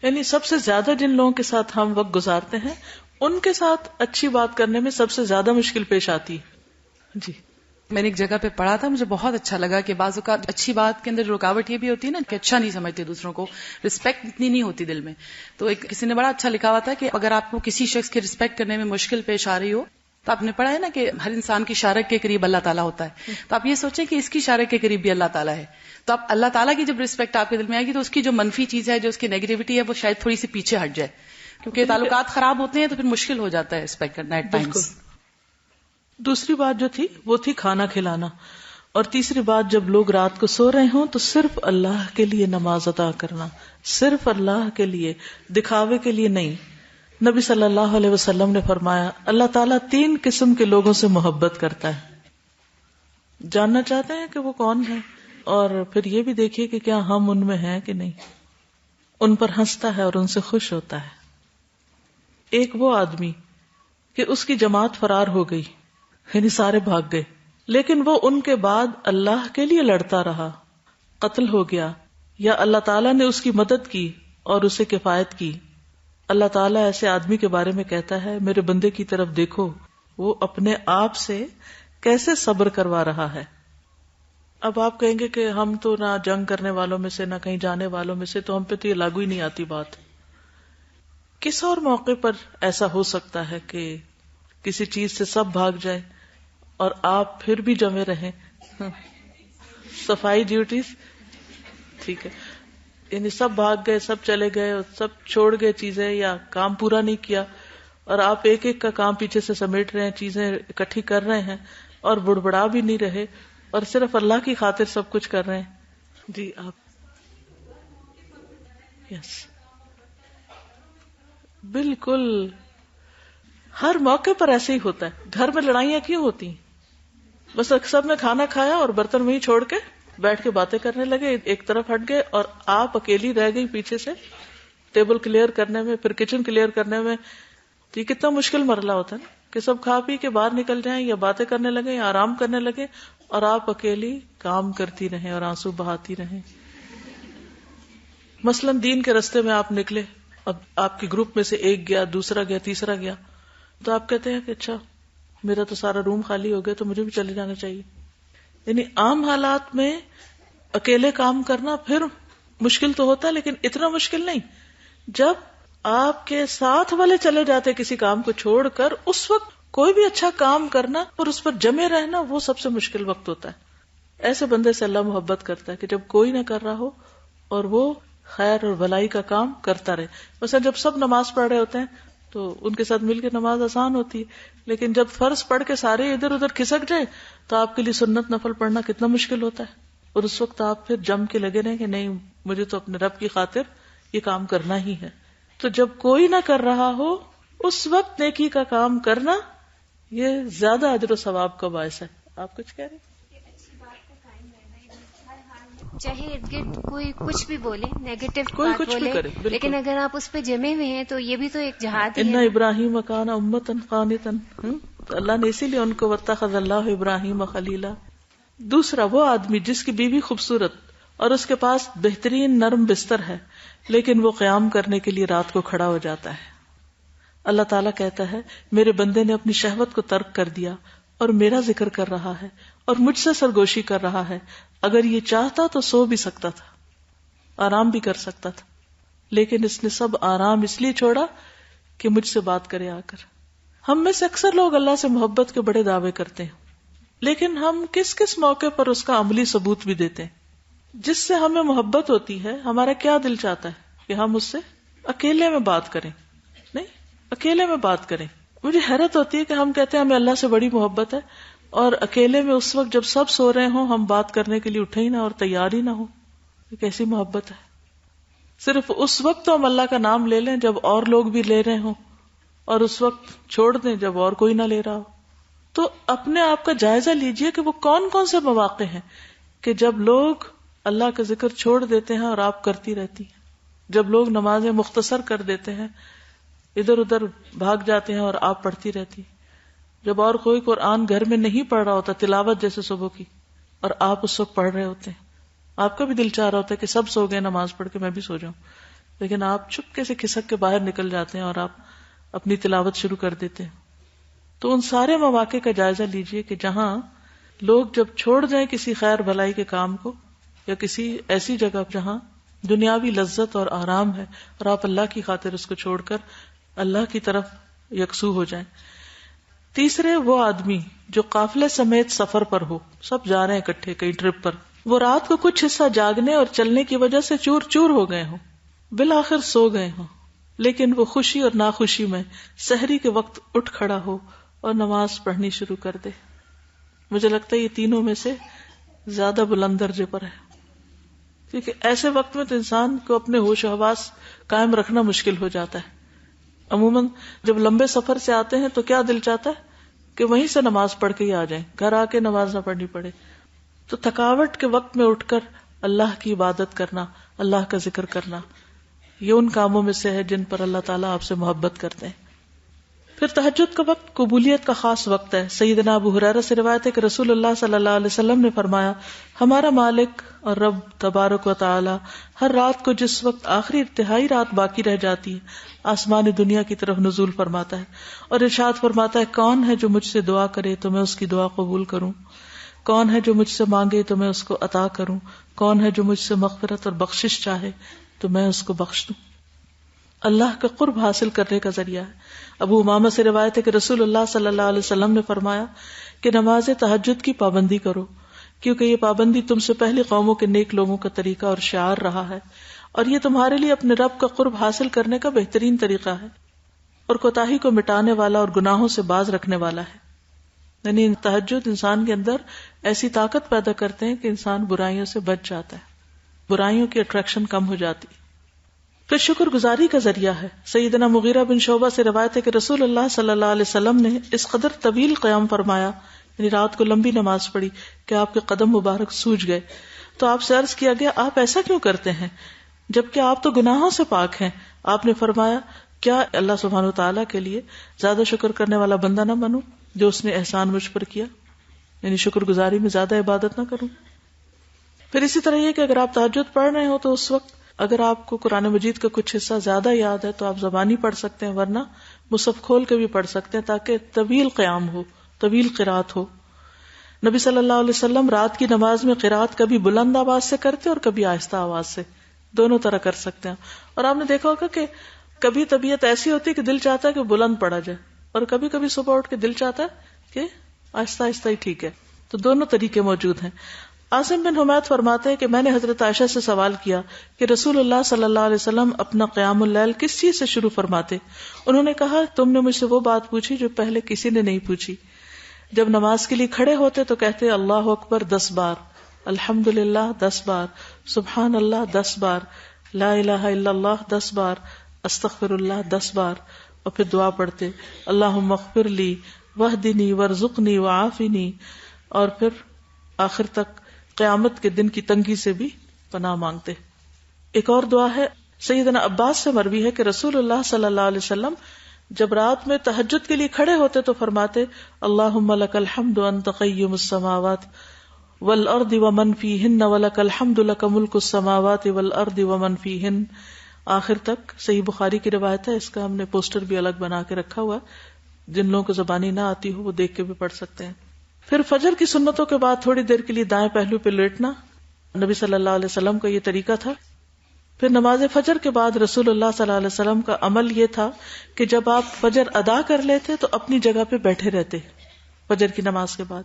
یعنی سب سے زیادہ جن لوگوں کے ساتھ ہم وقت گزارتے ہیں ان کے ساتھ اچھی بات کرنے میں سب سے زیادہ مشکل پیش آتی ہے. جی میں نے ایک جگہ پہ پڑھا تھا, مجھے بہت اچھا لگا کہ بعض اوقات اچھی بات کے اندر رکاوٹ یہ بھی ہوتی ہے نا کہ اچھا نہیں سمجھتے دوسروں کو, رسپیکٹ اتنی نہیں ہوتی دل میں. تو ایک کسی نے بڑا اچھا لکھا ہوا تھا کہ اگر آپ کو کسی شخص کی رسپیکٹ کرنے میں مشکل پیش آ رہی ہو, تو آپ نے پڑھا ہے نا کہ ہر انسان کی شارک کے قریب اللہ تعالیٰ ہوتا ہے, تو آپ یہ سوچیں کہ اس کی شارک کے قریب بھی اللہ تعالیٰ ہے. تو آپ اللہ تعالیٰ کی جب رسپیکٹ آپ کے دل میں آئے گی تو اس کی جو منفی چیز ہے, جو اس کی نیگیٹیوٹی ہے, وہ شاید تھوڑی سی پیچھے ہٹ جائے, کیونکہ تعلقات خراب ہوتے ہیں تو پھر مشکل ہو جاتا ہے رسپیکٹ کرنا ایٹ ٹائمز. دوسری بات جو تھی وہ تھی کھانا کھلانا, اور تیسری بات جب لوگ رات کو سو رہے ہوں تو صرف اللہ کے لیے نماز ادا کرنا, صرف اللہ کے لیے, دکھاوے کے لیے نہیں. نبی صلی اللہ علیہ وسلم نے فرمایا اللہ تعالیٰ 3 قسم کے لوگوں سے محبت کرتا ہے. جاننا چاہتے ہیں کہ وہ کون ہے, اور پھر یہ بھی دیکھیے کہ کیا ہم ان میں ہیں کہ نہیں. ان پر ہنستا ہے اور ان سے خوش ہوتا ہے. ایک وہ آدمی کہ اس کی جماعت فرار ہو گئی, یعنی سارے بھاگ گئے, لیکن وہ ان کے بعد اللہ کے لیے لڑتا رہا, قتل ہو گیا, یا اللہ تعالیٰ نے اس کی مدد کی اور اسے کفایت کی. اللہ تعالیٰ ایسے آدمی کے بارے میں کہتا ہے میرے بندے کی طرف دیکھو, وہ اپنے آپ سے کیسے صبر کروا رہا ہے. اب آپ کہیں گے کہ ہم تو نہ جنگ کرنے والوں میں سے نہ کہیں جانے والوں میں سے, تو ہم پہ تو یہ لاگو ہی نہیں آتی بات. کس اور موقع پر ایسا ہو سکتا ہے کہ کسی چیز سے سب بھاگ جائے اور آپ پھر بھی جمے رہیں؟ صفائی ڈیوٹیز, ٹھیک ہے, یعنی سب بھاگ گئے, سب چلے گئے, اور سب چھوڑ گئے چیزیں یا کام پورا نہیں کیا, اور آپ ایک ایک کا کام پیچھے سے سمیٹ رہے ہیں, چیزیں اکٹھی کر رہے ہیں, اور بڑبڑا بھی نہیں رہے, اور صرف اللہ کی خاطر سب کچھ کر رہے ہیں. جی آپ یس بالکل ہر موقع پر ایسے ہی ہوتا ہے. گھر میں لڑائیاں کیوں ہوتی ہیں؟ بس سب نے کھانا کھایا اور برتن وہیں چھوڑ کے بیٹھ کے باتیں کرنے لگے, ایک طرف ہٹ گئے, اور آپ اکیلی رہ گئی پیچھے سے ٹیبل کلیئر کرنے میں, پھر کچن کلیئر کرنے میں. تو یہ کتنا مشکل مرحلہ ہوتا ہے نا کہ سب کھا پی کے باہر نکل جائیں یا باتیں کرنے لگے یا آرام کرنے لگے, اور آپ اکیلی کام کرتی رہیں اور آنسو بہاتی رہیں. مثلاً دین کے رستے میں آپ نکلے, اب آپ کے گروپ میں سے ایک گیا, دوسرا گیا, تیسرا گیا, تو آپ کہتے ہیں کہ اچھا میرا تو سارا روم خالی ہو گیا تو مجھے بھی چلے جانا چاہیے. یعنی عام حالات میں اکیلے کام کرنا پھر مشکل تو ہوتا ہے, لیکن اتنا مشکل نہیں جب آپ کے ساتھ والے چلے جاتے کسی کام کو چھوڑ کر، اس وقت کوئی بھی اچھا کام کرنا اور اس پر جمے رہنا وہ سب سے مشکل وقت ہوتا ہے. ایسے بندے سے اللہ محبت کرتا ہے کہ جب کوئی نہ کر رہا ہو اور وہ خیر اور بھلائی کا کام کرتا رہے. مثلا جب سب نماز پڑھ رہے ہوتے ہیں تو ان کے ساتھ مل کے نماز آسان ہوتی ہے، لیکن جب فرض پڑھ کے سارے ادھر ادھر کھسک جائے تو آپ کے لیے سنت نفل پڑھنا کتنا مشکل ہوتا ہے. اور اس وقت آپ پھر جم کے لگے رہیں کہ نہیں، مجھے تو اپنے رب کی خاطر یہ کام کرنا ہی ہے. تو جب کوئی نہ کر رہا ہو اس وقت نیکی کا کام کرنا یہ زیادہ اجر و ثواب کا باعث ہے. آپ کچھ کہہ رہے ہیں؟ چاہے ارد گرد کوئی کچھ بھی بولے، نیگیٹو کوئی بات کچھ بھی بولے، کرے، لیکن اگر آپ اس پہ جمے ہوئے ہیں تو یہ بھی تو ایک جہاد ہی ان ہے. ابراہیم کان امۃ قانتا، اللہ نے اسی لیے ان کو واتخذ اللہ ابراہیم خلیلا. دوسرا وہ آدمی جس کی بیوی خوبصورت اور اس کے پاس بہترین نرم بستر ہے لیکن وہ قیام کرنے کے لیے رات کو کھڑا ہو جاتا ہے. اللہ تعالیٰ کہتا ہے میرے بندے نے اپنی شہوت کو ترک کر دیا اور میرا ذکر کر رہا ہے اور مجھ سے سرگوشی کر رہا ہے. اگر یہ چاہتا تو سو بھی سکتا تھا، آرام بھی کر سکتا تھا، لیکن اس نے سب آرام اس لیے چھوڑا کہ مجھ سے بات کرے آ کر. ہم میں سے اکثر لوگ اللہ سے محبت کے بڑے دعوے کرتے ہیں، لیکن ہم کس کس موقع پر اس کا عملی ثبوت بھی دیتے ہیں. جس سے ہمیں محبت ہوتی ہے ہمارا کیا دل چاہتا ہے کہ ہم اس سے اکیلے میں بات کریں، نہیں اکیلے میں بات کریں. مجھے حیرت ہوتی ہے کہ ہم کہتے ہیں ہمیں اللہ سے بڑی محبت ہے اور اکیلے میں اس وقت جب سب سو رہے ہوں ہم بات کرنے کے لیے اٹھے ہی نہ اور تیار ہی نہ ہو. یہ کیسی محبت ہے؟ صرف اس وقت تو ہم اللہ کا نام لے لیں جب اور لوگ بھی لے رہے ہوں، اور اس وقت چھوڑ دیں جب اور کوئی نہ لے رہا ہو. تو اپنے آپ کا جائزہ لیجئے کہ وہ کون کون سے مواقع ہیں کہ جب لوگ اللہ کا ذکر چھوڑ دیتے ہیں اور آپ کرتی رہتی ہیں، جب لوگ نمازیں مختصر کر دیتے ہیں، ادھر ادھر بھاگ جاتے ہیں اور آپ پڑھتی رہتی ہیں، جب اور کوئی قرآن گھر میں نہیں پڑھ رہا ہوتا تلاوت جیسے صبح کی اور آپ اس وقت پڑھ رہے ہوتے ہیں. آپ کا بھی دل چاہ رہا ہوتا ہے کہ سب سو گئے نماز پڑھ کے میں بھی سو جاؤں، لیکن آپ چپکے سے کھسک کے باہر نکل جاتے ہیں اور آپ اپنی تلاوت شروع کر دیتے ہیں. تو ان سارے مواقع کا جائزہ لیجئے کہ جہاں لوگ جب چھوڑ جائیں کسی خیر بھلائی کے کام کو یا کسی ایسی جگہ جہاں دنیاوی لذت اور آرام ہے اور آپ اللہ کی خاطر اس کو چھوڑ کر اللہ کی طرف یکسو ہو جائیں. تیسرے وہ آدمی جو قافلے سمیت سفر پر ہو، سب جا رہے ہیں اکٹھے کئی ٹرپ پر، وہ رات کو کچھ حصہ جاگنے اور چلنے کی وجہ سے چور چور ہو گئے ہوں، بالآخر سو گئے ہوں، لیکن وہ خوشی اور ناخوشی میں سحری کے وقت اٹھ کھڑا ہو اور نماز پڑھنی شروع کر دے. مجھے لگتا ہے یہ تینوں میں سے زیادہ بلند درجے پر ہے، کیونکہ ایسے وقت میں تو انسان کو اپنے ہوش و حواس قائم رکھنا مشکل ہو جاتا ہے. عموماً جب لمبے سفر سے آتے ہیں تو کیا دل چاہتا ہے کہ وہیں سے نماز پڑھ کے ہی آ جائیں، گھر آ کے نماز نہ پڑھنی پڑے. تو تھکاوٹ کے وقت میں اٹھ کر اللہ کی عبادت کرنا، اللہ کا ذکر کرنا، یہ ان کاموں میں سے ہے جن پر اللہ تعالیٰ آپ سے محبت کرتے ہیں. پھر تہجد کا وقت قبولیت کا خاص وقت ہے. سیدنا ابو ہریرہ سے روایت ہے کہ رسول اللہ صلی اللہ علیہ وسلم نے فرمایا، ہمارا مالک اور رب تبارک و تعالی ہر رات کو جس وقت آخری تہائی رات باقی رہ جاتی ہے آسمان دنیا کی طرف نزول فرماتا ہے اور ارشاد فرماتا ہے، کون ہے جو مجھ سے دعا کرے تو میں اس کی دعا قبول کروں، کون ہے جو مجھ سے مانگے تو میں اس کو عطا کروں، کون ہے جو مجھ سے مغفرت اور بخشش چاہے تو میں اس کو بخش دوں. اللہ کا قرب حاصل کرنے کا ذریعہ ہے. ابو امامہ سے روایت ہے کہ رسول اللہ صلی اللہ علیہ وسلم نے فرمایا کہ نماز تہجد کی پابندی کرو، کیونکہ یہ پابندی تم سے پہلی قوموں کے نیک لوگوں کا طریقہ اور شعار رہا ہے، اور یہ تمہارے لیے اپنے رب کا قرب حاصل کرنے کا بہترین طریقہ ہے اور کوتاہی کو مٹانے والا اور گناہوں سے باز رکھنے والا ہے. یعنی تہجد انسان کے اندر ایسی طاقت پیدا کرتے ہیں کہ انسان برائیوں سے بچ جاتا ہے، برائیوں کی اٹریکشن کم ہو جاتی. پھر شکر گزاری کا ذریعہ ہے. سیدنا مغیرہ بن شعبہ سے روایت ہے کہ رسول اللہ صلی اللہ علیہ وسلم نے اس قدر طویل قیام فرمایا، یعنی رات کو لمبی نماز پڑھی کہ آپ کے قدم مبارک سوج گئے. تو آپ سے عرض کیا گیا، آپ ایسا کیوں کرتے ہیں جبکہ آپ تو گناہوں سے پاک ہیں؟ آپ نے فرمایا، کیا اللہ سبحانہ وتعالیٰ کے لیے زیادہ شکر کرنے والا بندہ نہ بنوں جو اس نے احسان مجھ پر کیا، یعنی شکر گزاری میں زیادہ عبادت نہ کروں. پھر اسی طرح یہ کہ اگر آپ تہجد پڑھ رہے ہو تو اس وقت اگر آپ کو قرآن مجید کا کچھ حصہ زیادہ یاد ہے تو آپ زبانی پڑھ سکتے ہیں، ورنہ مصحف کھول کے بھی پڑھ سکتے ہیں تاکہ طویل قیام ہو، طویل قرات ہو. نبی صلی اللہ علیہ وسلم رات کی نماز میں قرات کبھی بلند آواز سے کرتے اور کبھی آہستہ آواز سے، دونوں طرح کر سکتے ہیں. اور آپ نے دیکھا ہوگا کہ کبھی طبیعت ایسی ہوتی ہے کہ دل چاہتا ہے کہ بلند پڑا جائے، اور کبھی کبھی صبح اٹھ کے دل چاہتا ہے کہ آہستہ آہستہ ہی ٹھیک ہے. تو دونوں طریقے موجود ہیں. عاصم بن حمید فرماتے ہیں کہ میں نے حضرت عائشہ سے سوال کیا کہ رسول اللہ صلی اللہ علیہ وسلم اپنا قیام اللیل کس چیز سے شروع فرماتے؟ انہوں نے کہا تم نے مجھ سے وہ بات پوچھی جو پہلے کسی نے نہیں پوچھی. جب نماز کے لیے کھڑے ہوتے تو کہتے اللہ اکبر 10 بار، الحمدللہ 10 بار، سبحان اللہ 10 بار، لا الہ الا اللہ 10 بار، استغفر اللہ 10 بار، اور پھر دعا پڑھتے اللہم اغفر لی واہدنی وارزقنی وعافنی، اور پھر آخر تک قیامت کے دن کی تنگی سے بھی پناہ مانگتے. ایک اور دعا ہے سیدنا عباس سے مروی ہے کہ رسول اللہ صلی اللہ علیہ وسلم جب رات میں تہجد کے لیے کھڑے ہوتے تو فرماتے اللہم لک الحمد انت قیم السماوات والارض ومن فیہن ولک الحمد لک ملک السماوات والارض ومن فیہن. آخر تک صحیح بخاری کی روایت ہے، اس کا ہم نے پوسٹر بھی الگ بنا کے رکھا ہوا، جن لوگوں کو زبانی نہ آتی ہو وہ دیکھ کے بھی پڑھ سکتے ہیں. پھر فجر کی سنتوں کے بعد تھوڑی دیر کے لیے دائیں پہلو پہ لیٹنا، نبی صلی اللہ علیہ وسلم کا یہ طریقہ تھا. پھر نماز فجر کے بعد رسول اللہ صلی اللہ علیہ وسلم کا عمل یہ تھا کہ جب آپ فجر ادا کر لیتے تو اپنی جگہ پہ بیٹھے رہتے فجر کی نماز کے بعد،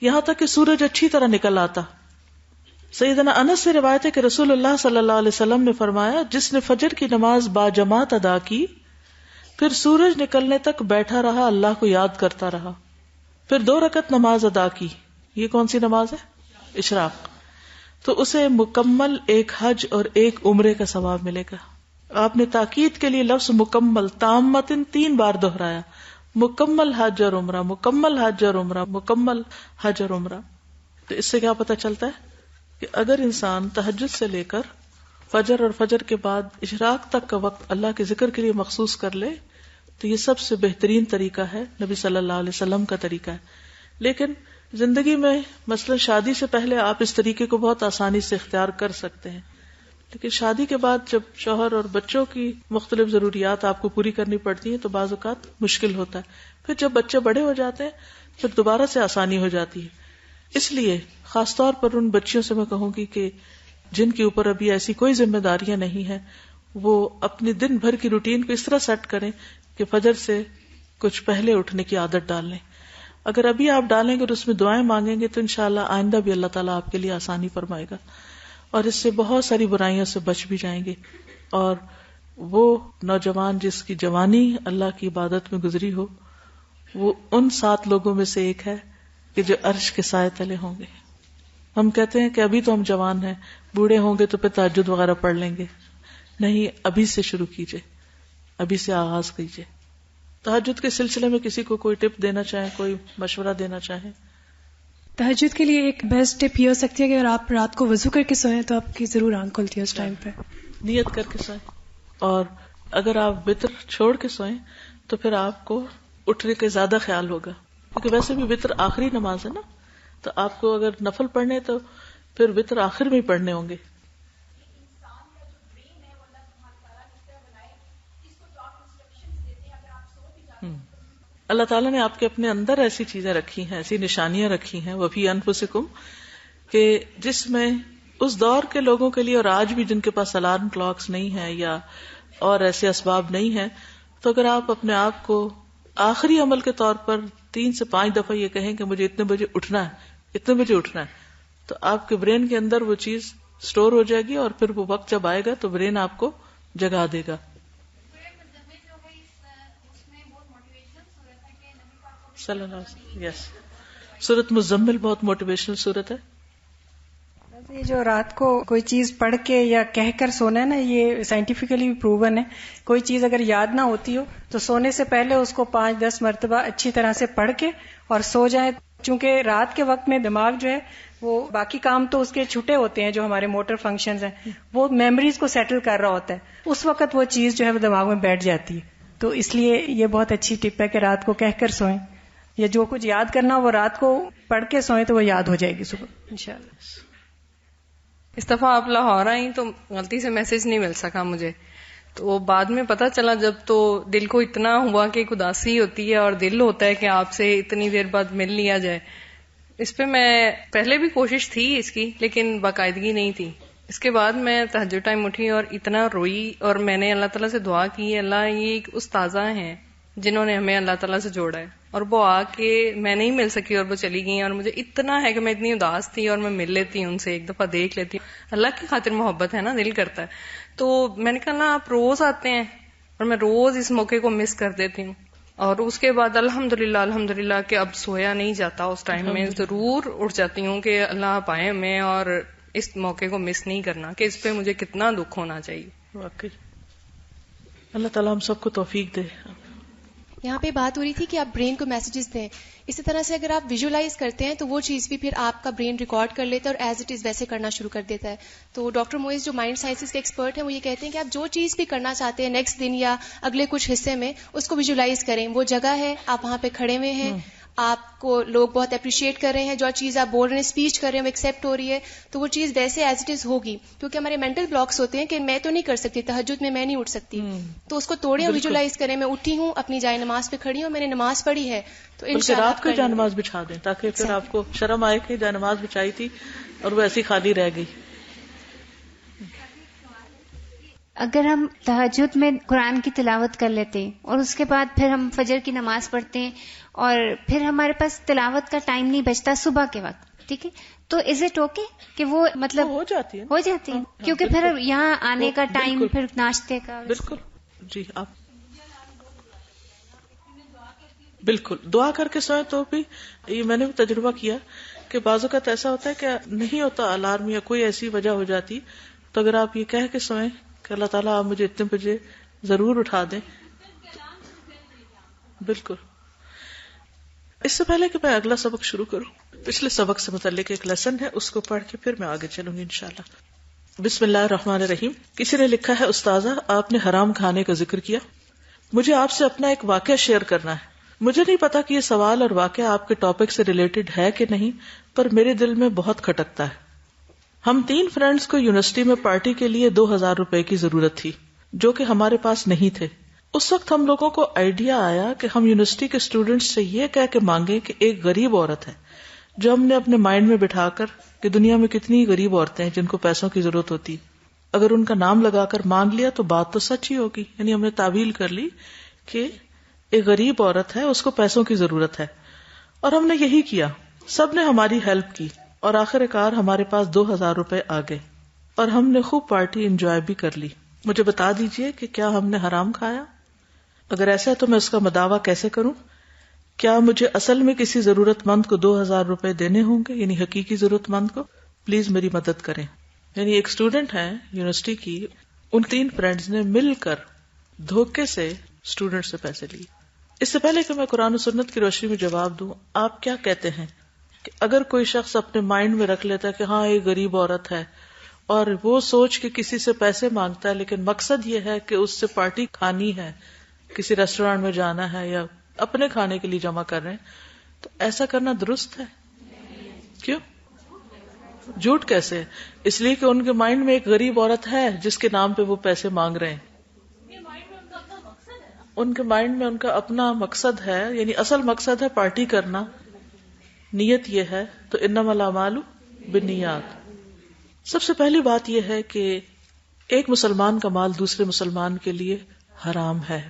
یہاں تک کہ سورج اچھی طرح نکل آتا. سیدنا انس سے روایت ہے کہ رسول اللہ صلی اللہ علیہ وسلم نے فرمایا جس نے فجر کی نماز باجماعت ادا کی پھر سورج نکلنے تک بیٹھا رہا، اللہ کو یاد کرتا رہا، پھر 2 رکعت نماز ادا کی، یہ کون سی نماز ہے؟ اشراق، تو اسے مکمل ایک حج اور ایک عمرے کا ثواب ملے گا. آپ نے تاکید کے لیے لفظ مکمل تامتن 3 بار دہرایا، مکمل حج اور عمرہ، مکمل حج اور عمرہ، مکمل حج اور عمرہ. تو اس سے کیا پتہ چلتا ہے کہ اگر انسان تہجد سے لے کر فجر اور فجر کے بعد اشراق تک کا وقت اللہ کے ذکر کے لیے مخصوص کر لے تو یہ سب سے بہترین طریقہ ہے، نبی صلی اللہ علیہ وسلم کا طریقہ ہے. لیکن زندگی میں مثلا شادی سے پہلے آپ اس طریقے کو بہت آسانی سے اختیار کر سکتے ہیں، لیکن شادی کے بعد جب شوہر اور بچوں کی مختلف ضروریات آپ کو پوری کرنی پڑتی ہیں تو بعض اوقات مشکل ہوتا ہے. پھر جب بچے بڑے ہو جاتے ہیں پھر دوبارہ سے آسانی ہو جاتی ہے. اس لیے خاص طور پر ان بچیوں سے میں کہوں گی کہ جن کے اوپر ابھی ایسی کوئی ذمہ داریاں نہیں ہیں، وہ اپنی دن بھر کی روٹین کو اس طرح سیٹ کریں کہ فجر سے کچھ پہلے اٹھنے کی عادت ڈال لیں. اگر ابھی آپ ڈالیں گے اور اس میں دعائیں مانگیں گے تو انشاءاللہ آئندہ بھی اللہ تعالیٰ آپ کے لیے آسانی فرمائے گا، اور اس سے بہت ساری برائیوں سے بچ بھی جائیں گے. اور وہ نوجوان جس کی جوانی اللہ کی عبادت میں گزری ہو، وہ ان 7 لوگوں میں سے ایک ہے کہ جو عرش کے سائے تلے ہوں گے. ہم کہتے ہیں کہ ابھی تو ہم جوان ہیں، بوڑھے ہوں گے تو پھر تہجد وغیرہ پڑھ لیں گے. نہیں، ابھی سے شروع کیجئے، ابھی سے آغاز کیجئے. تہجد کے سلسلے میں کسی کو کوئی ٹپ دینا چاہیں، کوئی مشورہ دینا چاہیں؟ تہجد کے لیے ایک بیسٹ ٹپ یہ ہو سکتی ہے کہ اگر آپ رات کو وضو کر کے سوئیں تو آپ کی ضرور آنکھ کھلتی ہے اس ٹائم پہ. نیت کر کے سوئیں، اور اگر آپ وتر چھوڑ کے سوئیں تو پھر آپ کو اٹھنے کے زیادہ خیال ہوگا، کیونکہ ویسے بھی وتر آخری نماز ہے نا، تو آپ کو اگر نفل پڑھنے تو پھر وتر آخر میں ہی پڑھنے ہوں گے. اللہ تعالیٰ نے آپ کے اپنے اندر ایسی چیزیں رکھی ہیں، ایسی نشانیاں رکھی ہیں وفی انفسکم، کہ جس میں اس دور کے لوگوں کے لیے اور آج بھی جن کے پاس الارم کلاکس نہیں ہیں یا اور ایسے اسباب نہیں ہیں، تو اگر آپ اپنے آپ کو آخری عمل کے طور پر 3 سے 5 دفعہ یہ کہیں کہ مجھے اتنے بجے اٹھنا ہے، اتنے بجے اٹھنا ہے، تو آپ کے برین کے اندر وہ چیز سٹور ہو جائے گی، اور پھر وہ وقت جب آئے گا تو برین آپ کو جگا دے گا. صلی اللہ علیہ وسلم. یس، سورۃ مزمل بہت موٹیویشنل سورت ہے. یہ جو رات کو کوئی چیز پڑھ کے یا کہہ کر سونا ہے نا، یہ سائنٹیفکلی بھی پروون ہے. کوئی چیز اگر یاد نہ ہوتی ہو تو سونے سے پہلے اس کو 5-10 مرتبہ اچھی طرح سے پڑھ کے اور سو جائیں، چونکہ رات کے وقت میں دماغ جو ہے وہ باقی کام تو اس کے چھٹے ہوتے ہیں، جو ہمارے موٹر فنکشنز ہیں، وہ میموریز کو سیٹل کر رہا ہوتا ہے، اس وقت وہ چیز جو ہے وہ دماغ میں بیٹھ جاتی ہے. تو اس لیے یہ بہت اچھی ٹپ ہے کہ رات کو کہہ کر سوئیں، یا جو کچھ یاد کرنا وہ رات کو پڑھ کے سوئیں تو وہ یاد ہو جائے گی صبح انشاءاللہ. اس دفعہ آپ لاہور آئیں تو غلطی سے میسج نہیں مل سکا مجھے، تو بعد میں پتا چلا جب تو دل کو اتنا ہوا کہ اداسی ہوتی ہے اور دل ہوتا ہے کہ آپ سے اتنی دیر بعد مل لیا جائے. اس پہ میں پہلے بھی کوشش تھی اس کی، لیکن باقاعدگی نہیں تھی. اس کے بعد میں تہجد ٹائم اٹھی اور اتنا روئی، اور میں نے اللہ تعالیٰ سے دعا کی، اللہ یہ ایک استاذہ ہیں جنہوں نے ہمیں اللہ تعالیٰ سے جوڑا ہے، اور وہ آ کے میں نہیں مل سکی اور وہ چلی گئی، اور مجھے اتنا ہے کہ میں اتنی اداس تھی اور میں مل لیتی ہوں ان سے، ایک دفعہ دیکھ لیتی ہوں، اللہ کی خاطر محبت ہے نا، دل کرتا ہے. تو میں نے کہا آپ روز آتے ہیں، اور میں روز اس موقع کو مس کر دیتی ہوں. اور اس کے بعد الحمدللہ کہ اب سویا نہیں جاتا، اس ٹائم میں ضرور اٹھ جاتی ہوں کہ اللہ آپ آئے میں، اور اس موقع کو مس نہیں کرنا کہ اس پہ مجھے کتنا دکھ ہونا چاہیے. واقعی اللہ تعالیٰ ہم سب کو توفیق دے. یہاں پہ بات ہو رہی تھی کہ آپ برین کو میسیجز دیں، اسی طرح سے اگر آپ ویژولائز کرتے ہیں تو وہ چیز بھی پھر آپ کا برین ریکارڈ کر لیتا ہے اور ایز اٹ از ویسے کرنا شروع کر دیتا ہے. تو ڈاکٹر موئز جو مائنڈ سائنسز کے ایکسپرٹ ہیں وہ یہ کہتے ہیں کہ آپ جو چیز بھی کرنا چاہتے ہیں نیکسٹ دن یا اگلے کچھ حصے میں، اس کو ویژولائز کریں. وہ جگہ ہے، آپ وہاں پہ کھڑے ہوئے ہیں، آپ کو لوگ بہت اپریشیٹ کر رہے ہیں، جو چیز آپ بول رہے ہیں، اسپیچ کر رہے ہیں، وہ ایکسیپٹ ہو رہی ہے، تو وہ چیز ویسے ایز اٹ از ہوگی. کیونکہ ہمارے مینٹل بلاکس ہوتے ہیں کہ میں تو نہیں کر سکتی، تہجد میں میں نہیں اٹھ سکتی، تو اس کو توڑیں اور ویژولائز کریں. میں اٹھی ہوں، اپنی جائے نماز پہ کھڑی ہوں، میں نے نماز پڑھی ہے، تو انشاءاللہ رات کو جائے نماز بچھا دیں تاکہ پھر آپ کو شرم آئے کہ جائے نماز بچھائی تھی اور وہ ایسی خالی رہ گئی. اگر ہم تہجد میں قرآن کی تلاوت کر لیتے ہیں اور اس کے بعد پھر ہم فجر کی نماز پڑھتے ہیں اور پھر ہمارے پاس تلاوت کا ٹائم نہیں بچتا صبح کے وقت، ٹھیک ہے، تو از اٹ اوکے کہ وہ مطلب ہو جاتی ہے کیونکہ پھر یہاں آنے کا ٹائم، پھر ناشتے کا. بالکل جی، آپ بالکل دعا کر کے سوئیں تو بھی یہ میں نے بھی تجربہ کیا کہ بعض اوقات ایسا ہوتا ہے کہ نہیں ہوتا الارم یا کوئی ایسی وجہ ہو جاتی، تو اگر آپ یہ کہہ کے سوئیں کہ اللہ تعالیٰ آپ مجھے اتنے بجے ضرور اٹھا دیں. بالکل. اس سے پہلے کہ میں اگلا سبق شروع کروں، پچھلے سبق سے متعلق ایک لیسن ہے، اس کو پڑھ کے پھر میں آگے چلوں گی انشاءاللہ. بسم اللہ الرحمن الرحیم. کسی نے لکھا ہے، استاذہ آپ نے حرام کھانے کا ذکر کیا، مجھے آپ سے اپنا ایک واقعہ شیئر کرنا ہے. مجھے نہیں پتا کہ یہ سوال اور واقعہ آپ کے ٹاپک سے ریلیٹڈ ہے کہ نہیں، پر میرے دل میں بہت کھٹکتا ہے. ہم 3 فرینڈز کو یونیورسٹی میں پارٹی کے لیے 2000 روپے کی ضرورت تھی جو کہ ہمارے پاس نہیں تھے. اس وقت ہم لوگوں کو آئیڈیا آیا کہ ہم یونیورسٹی کے اسٹوڈینٹس سے یہ کہہ کے مانگیں کہ ایک غریب عورت ہے جو ہم نے اپنے مائنڈ میں بٹھا کر کہ دنیا میں کتنی غریب عورتیں ہیں جن کو پیسوں کی ضرورت ہوتی، اگر ان کا نام لگا کر مانگ لیا تو بات تو سچ ہی ہوگی. یعنی ہم نے تعویل کر لی کہ ایک غریب عورت ہے، اس کو پیسوں کی ضرورت ہے، اور ہم نے یہی کیا. سب نے ہماری ہیلپ کی اور آخر کار ہمارے پاس 2000 روپے آ گئے اور ہم نے خوب پارٹی انجوائے بھی کر لی. مجھے بتا دیجئے کہ کیا ہم نے حرام کھایا؟ اگر ایسا ہے تو میں اس کا مداوع کیسے کروں؟ کیا مجھے اصل میں کسی ضرورت مند کو 2000 روپے دینے ہوں گے، یعنی حقیقی ضرورت مند کو؟ پلیز میری مدد کریں. یعنی ایک اسٹوڈنٹ ہے یونیورسٹی کی، ان 3 فرینڈز نے مل کر دھوکے سے اسٹوڈنٹ سے پیسے لیے. اس سے پہلے کہ میں قرآن و سنت کی روشنی میں جواب دوں، آپ کیا کہتے ہیں کہ اگر کوئی شخص اپنے مائنڈ میں رکھ لیتا ہے کہ ہاں ایک غریب عورت ہے اور وہ سوچ کے کسی سے پیسے مانگتا ہے، لیکن مقصد یہ ہے کہ اس سے پارٹی کھانی ہے، کسی ریسٹورینٹ میں جانا ہے یا اپنے کھانے کے لیے جمع کر رہے ہیں، تو ایسا کرنا درست ہے؟ کیوں؟ جھوٹ کیسے؟ اس لیے کہ ان کے مائنڈ میں ایک غریب عورت ہے جس کے نام پہ وہ پیسے مانگ رہے ہیں. ان کے مائنڈ میں ان کا اپنا مقصد ہے، یعنی اصل مقصد ہے پارٹی کرنا، نیت یہ ہے. تو انما الاعمال بالنیات. سب سے پہلی بات یہ ہے کہ ایک مسلمان کا مال دوسرے مسلمان کے لیے حرام ہے.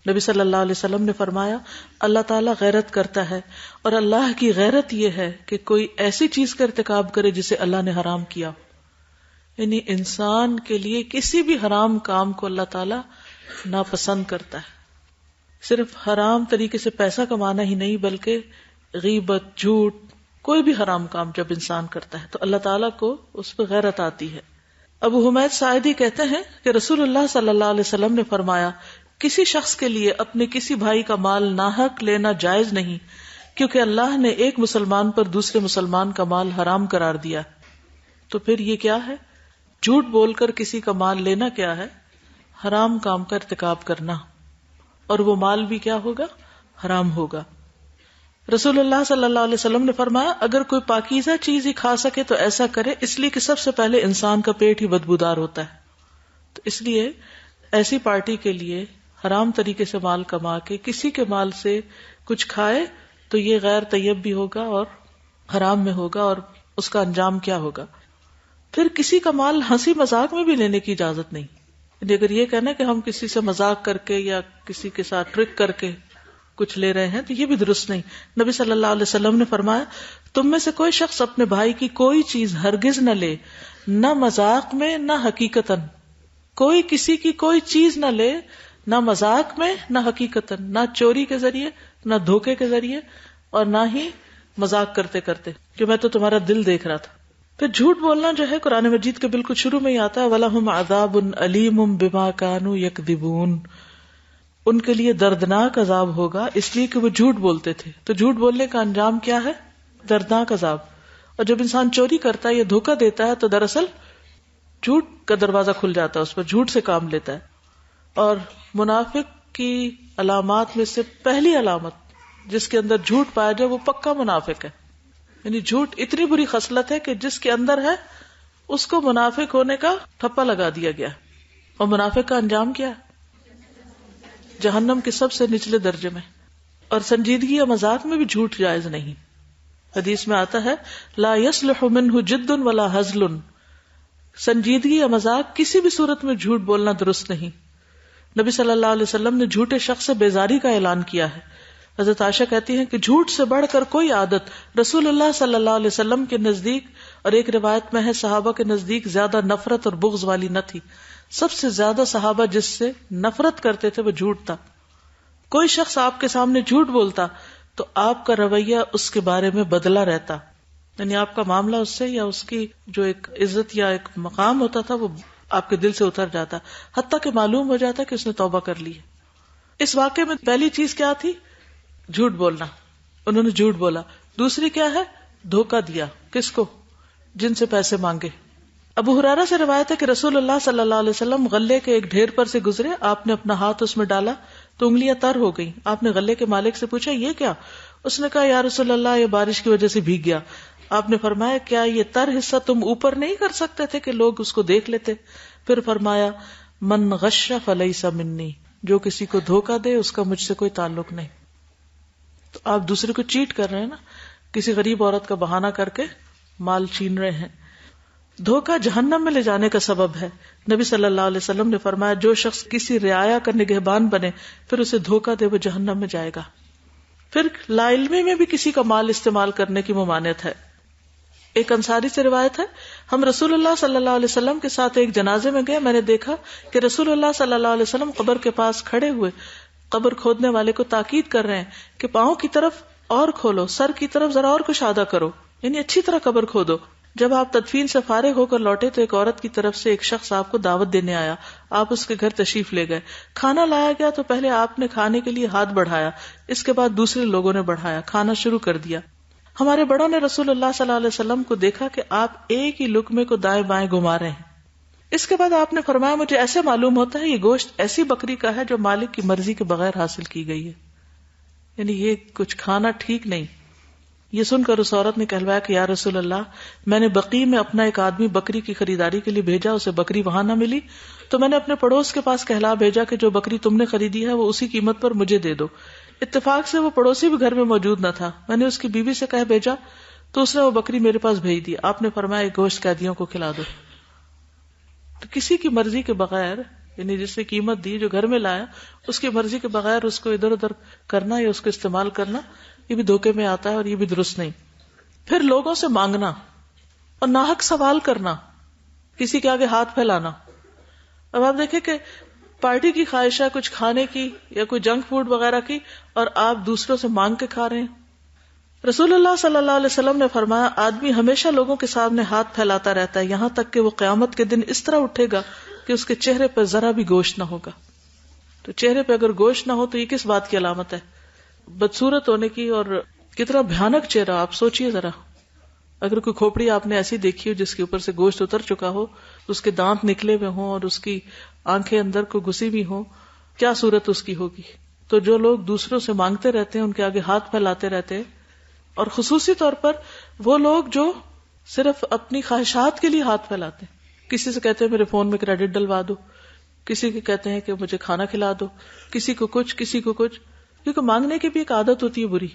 نبی صلی اللہ علیہ وسلم نے فرمایا اللہ تعالیٰ غیرت کرتا ہے، اور اللہ کی غیرت یہ ہے کہ کوئی ایسی چیز کا ارتکاب کرے جسے اللہ نے حرام کیا. یعنی انسان کے لیے کسی بھی حرام کام کو اللہ تعالیٰ ناپسند کرتا ہے. صرف حرام طریقے سے پیسہ کمانا ہی نہیں، بلکہ غیبت، جھوٹ، کوئی بھی حرام کام جب انسان کرتا ہے تو اللہ تعالیٰ کو اس پہ غیرت آتی ہے. ابو حمید ساعدی کہتے ہیں کہ رسول اللہ صلی اللہ علیہ وسلم نے فرمایا کسی شخص کے لیے اپنے کسی بھائی کا مال ناحق لینا جائز نہیں، کیونکہ اللہ نے ایک مسلمان پر دوسرے مسلمان کا مال حرام قرار دیا. تو پھر یہ کیا ہے؟ جھوٹ بول کر کسی کا مال لینا کیا ہے؟ حرام کام کا ارتکاب کرنا، اور وہ مال بھی کیا ہوگا؟ حرام ہوگا. رسول اللہ صلی اللہ علیہ وسلم نے فرمایا اگر کوئی پاکیزہ چیز ہی کھا سکے تو ایسا کرے، اس لیے کہ سب سے پہلے انسان کا پیٹ ہی بدبودار ہوتا ہے. تو اس لیے ایسی پارٹی کے لیے حرام طریقے سے مال کما کے کسی کے مال سے کچھ کھائے تو یہ غیر طیب بھی ہوگا اور حرام میں ہوگا، اور اس کا انجام کیا ہوگا؟ پھر کسی کا مال ہنسی مذاق میں بھی لینے کی اجازت نہیں. یعنی اگر یہ کہنا کہ ہم کسی سے مذاق کر کے یا کسی کے ساتھ ٹرک کر کے کچھ لے رہے ہیں تو یہ بھی درست نہیں. نبی صلی اللہ علیہ وسلم نے فرمایا تم میں سے کوئی شخص اپنے بھائی کی کوئی چیز ہرگز نہ لے, نہ مذاق میں نہ حقیقتاً. کوئی کسی کی کوئی چیز نہ لے, نہ مذاق میں نہ حقیقتاً, نہ چوری کے ذریعے نہ دھوکے کے ذریعے اور نہ ہی مذاق کرتے کرتے کہ میں تو تمہارا دل دیکھ رہا تھا. پھر جھوٹ بولنا جو ہے قرآن مجید کے بالکل شروع میں ہی آتا ہے وَلَهُمْ عَذَابٌ أَلِيمٌ بِمَا كَانُوا يَكْذِبُونَ. ان کے لیے دردناک عذاب ہوگا اس لیے کہ وہ جھوٹ بولتے تھے. تو جھوٹ بولنے کا انجام کیا ہے؟ دردناک عذاب. اور جب انسان چوری کرتا ہے یا دھوکہ دیتا ہے تو دراصل جھوٹ کا دروازہ کھل جاتا ہے, اس پر جھوٹ سے کام لیتا ہے. اور منافق کی علامات میں سے پہلی علامت جس کے اندر جھوٹ پایا جائے وہ پکا منافق ہے. یعنی جھوٹ اتنی بری خصلت ہے کہ جس کے اندر ہے اس کو منافق ہونے کا ٹھپا لگا دیا گیا. اور منافق کا انجام کیا ہے؟ جہنم کے سب سے نچلے درجے میں. اور سنجیدگی یا مذاق میں بھی جھوٹ جائز نہیں. حدیث میں آتا ہے لا يصلح منه جد ولا ہزل. سنجیدگی یا مذاق کسی بھی صورت میں جھوٹ بولنا درست نہیں. نبی صلی اللہ علیہ وسلم نے جھوٹے شخص سے بیزاری کا اعلان کیا ہے. حضرت عائشہ کہتی ہیں کہ جھوٹ سے بڑھ کر کوئی عادت رسول اللہ صلی اللہ علیہ وسلم کے نزدیک اور ایک روایت میں ہے صحابہ کے نزدیک زیادہ نفرت اور بغض والی نہ تھی. سب سے زیادہ صحابہ جس سے نفرت کرتے تھے وہ جھوٹ تھا. کوئی شخص آپ کے سامنے جھوٹ بولتا تو آپ کا رویہ اس کے بارے میں بدلا رہتا. یعنی آپ کا معاملہ اس سے یا اس کی جو ایک عزت یا ایک مقام ہوتا تھا وہ آپ کے دل سے اتر جاتا, حتیٰ کہ معلوم ہو جاتا کہ اس نے توبہ کر لی. اس واقعے میں پہلی چیز کیا تھی؟ جھوٹ بولنا. انہوں نے جھوٹ بولا. دوسری کیا ہے؟ دھوکہ دیا. کس کو؟ جن سے پیسے مانگے. ابو ہریرہ سے روایت ہے کہ رسول اللہ صلی اللہ علیہ وسلم غلے کے ایک ڈھیر پر سے گزرے, آپ نے اپنا ہاتھ اس میں ڈالا تو انگلیاں تر ہو گئیں. آپ نے غلے کے مالک سے پوچھا یہ کیا؟ اس نے کہا یا رسول اللہ یہ بارش کی وجہ سے بھیگ گیا. آپ نے فرمایا کیا یہ تر حصہ تم اوپر نہیں کر سکتے تھے کہ لوگ اس کو دیکھ لیتے؟ پھر فرمایا من غش فلیس منی, جو کسی کو دھوکہ دے اس کا مجھ سے کوئی تعلق نہیں. تو آپ دوسرے کو چیٹ کر رہے ہیں نا, کسی غریب عورت کا بہانہ کر کے مال چھین رہے ہیں. دھوکہ جہنم میں لے جانے کا سبب ہے. نبی صلی اللہ علیہ وسلم نے فرمایا جو شخص کسی رعایا کا نگہبان بنے پھر اسے دھوکہ دے وہ جہنم میں جائے گا. پھر لا علمی میں بھی کسی کا مال استعمال کرنے کی ممانعت ہے. ایک انصاری سے روایت ہے ہم رسول اللہ صلی اللہ علیہ وسلم کے ساتھ ایک جنازے میں گئے. میں نے دیکھا کہ رسول اللہ صلی اللہ علیہ وسلم قبر کے پاس کھڑے ہوئے قبر کھودنے والے کو تاکید کر رہے ہیں کہ پاؤں کی طرف اور کھولو, سر کی طرف ذرا اور کشادہ کرو, یعنی اچھی طرح قبر کھودو. جب آپ تدفین سے فارغ ہو کر لوٹے تو ایک عورت کی طرف سے ایک شخص آپ کو دعوت دینے آیا. آپ اس کے گھر تشریف لے گئے. کھانا لایا گیا تو پہلے آپ نے کھانے کے لیے ہاتھ بڑھایا, اس کے بعد دوسرے لوگوں نے بڑھایا, کھانا شروع کر دیا. ہمارے بڑوں نے رسول اللہ صلی اللہ علیہ وسلم کو دیکھا کہ آپ ایک ہی لقمے کو دائیں بائیں گھما رہے ہیں. اس کے بعد آپ نے فرمایا مجھے ایسے معلوم ہوتا ہے یہ گوشت ایسی بکری کا ہے جو مالک کی مرضی کے بغیر حاصل کی گئی ہے, یعنی یہ کچھ کھانا ٹھیک نہیں. یہ سن کر اس عورت نے کہلوایا کہ یا رسول اللہ میں نے بقیع میں اپنا ایک آدمی بکری کی خریداری کے لیے بھیجا, اسے بکری وہاں نہ ملی تو میں نے اپنے پڑوس کے پاس کہلا بھیجا کہ جو بکری تم نے خریدی ہے وہ اسی قیمت پر مجھے دے دو. اتفاق سے وہ پڑوسی بھی گھر میں موجود نہ تھا. میں نے اس کی بیوی سے کہہ بھیجا تو اس نے وہ بکری میرے پاس بھیج دی. آپ نے فرمایا گوشت قیدیوں کو کھلا دو. تو کسی کی مرضی کے بغیر, یعنی جس نے قیمت دی جو گھر میں لایا اس کی مرضی کے بغیر اس کو ادھر ادھر کرنا یا اس کو استعمال کرنا یہ بھی دھوکے میں آتا ہے اور یہ بھی درست نہیں. پھر لوگوں سے مانگنا اور ناحق سوال کرنا, کسی کے آگے ہاتھ پھیلانا. اب آپ دیکھیں کہ پارٹی کی خواہش ہے کچھ کھانے کی یا کوئی جنک فوڈ وغیرہ کی اور آپ دوسروں سے مانگ کے کھا رہے ہیں. رسول اللہ صلی اللہ علیہ وسلم نے فرمایا آدمی ہمیشہ لوگوں کے سامنے ہاتھ پھیلاتا رہتا ہے یہاں تک کہ وہ قیامت کے دن اس طرح اٹھے گا کہ اس کے چہرے پر ذرا بھی گوشت نہ ہوگا. تو چہرے پہ اگر گوشت نہ ہو تو یہ کس بات کی علامت ہے؟ بدصورت ہونے کی. اور کتنا بھیانک چہرہ, آپ سوچئے ذرا, اگر کوئی کھوپڑی آپ نے ایسی دیکھی ہو جس کے اوپر سے گوشت اتر چکا ہو, اس کے دانت نکلے ہوئے ہوں اور اس کی آنکھیں اندر کو گھسی بھی ہوں, کیا صورت اس کی ہوگی؟ تو جو لوگ دوسروں سے مانگتے رہتے ہیں ان کے آگے ہاتھ پھیلاتے رہتے ہیں, اور خصوصی طور پر وہ لوگ جو صرف اپنی خواہشات کے لیے ہاتھ پھیلاتے ہیں. کسی سے کہتے ہیں میرے فون میں کریڈٹ ڈلوا دو, کسی کے کہتے ہیں کہ مجھے کھانا کھلا دو, کسی کو کچھ کسی کو کچھ, کیونکہ مانگنے کی بھی ایک عادت ہوتی ہے بری.